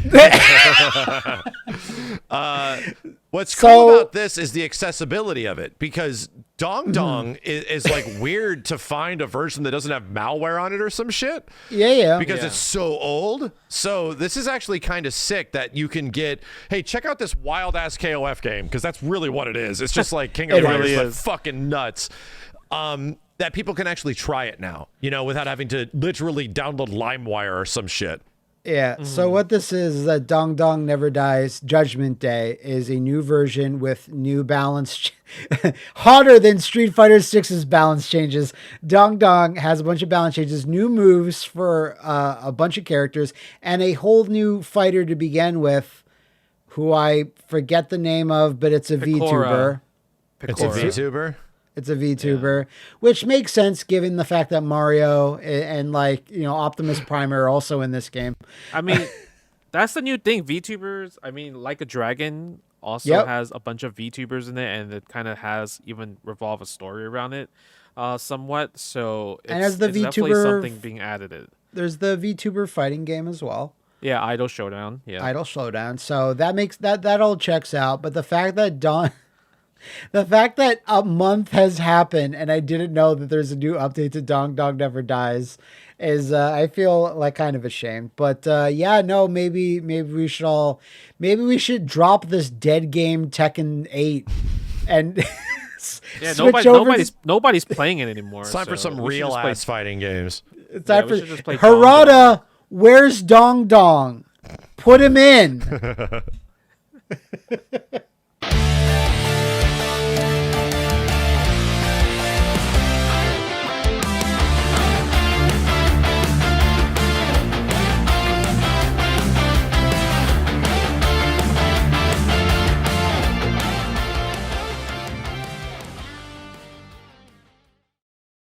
What's cool about this is the accessibility of it, because Dong Dong is like weird to find a version that doesn't have malware on it or some shit. Yeah. Because it's so old. So this is actually kind of sick that you can get, hey, check out this wild ass KOF game, because that's really what it is. It's just like King of Fighters, but fucking nuts. That people can actually try it now, without having to literally download LimeWire or some shit. Yeah. So what this is that Dong Dong Never Dies Judgment Day is a new version with new balance, hotter than Street Fighter 6's balance changes. Dong Dong has a bunch of balance changes, new moves for a bunch of characters, and a whole new fighter to begin with, who I forget the name of, but it's a VTuber. It's a VTuber? It's a VTuber, which makes sense given the fact that Mario and Optimus Prime are also in this game. I mean, that's the new thing. VTubers, Like a Dragon also has a bunch of VTubers in it, and it kind of has even revolve a story around it somewhat. So it's definitely something being added. There's the VTuber fighting game as well. Yeah, Idol Showdown. Yeah, Idol Showdown. So that makes that all checks out. But the fact that a month has happened and I didn't know that there's a new update to Dong Dong Never Dies is I feel like kind of ashamed. But yeah, no, maybe we should drop this dead game Tekken 8 and Yeah, switch over. nobody's playing it anymore. It's time for some real ass fighting games. It's time we for should just play Harada. Where's Dong Dong? Put him in.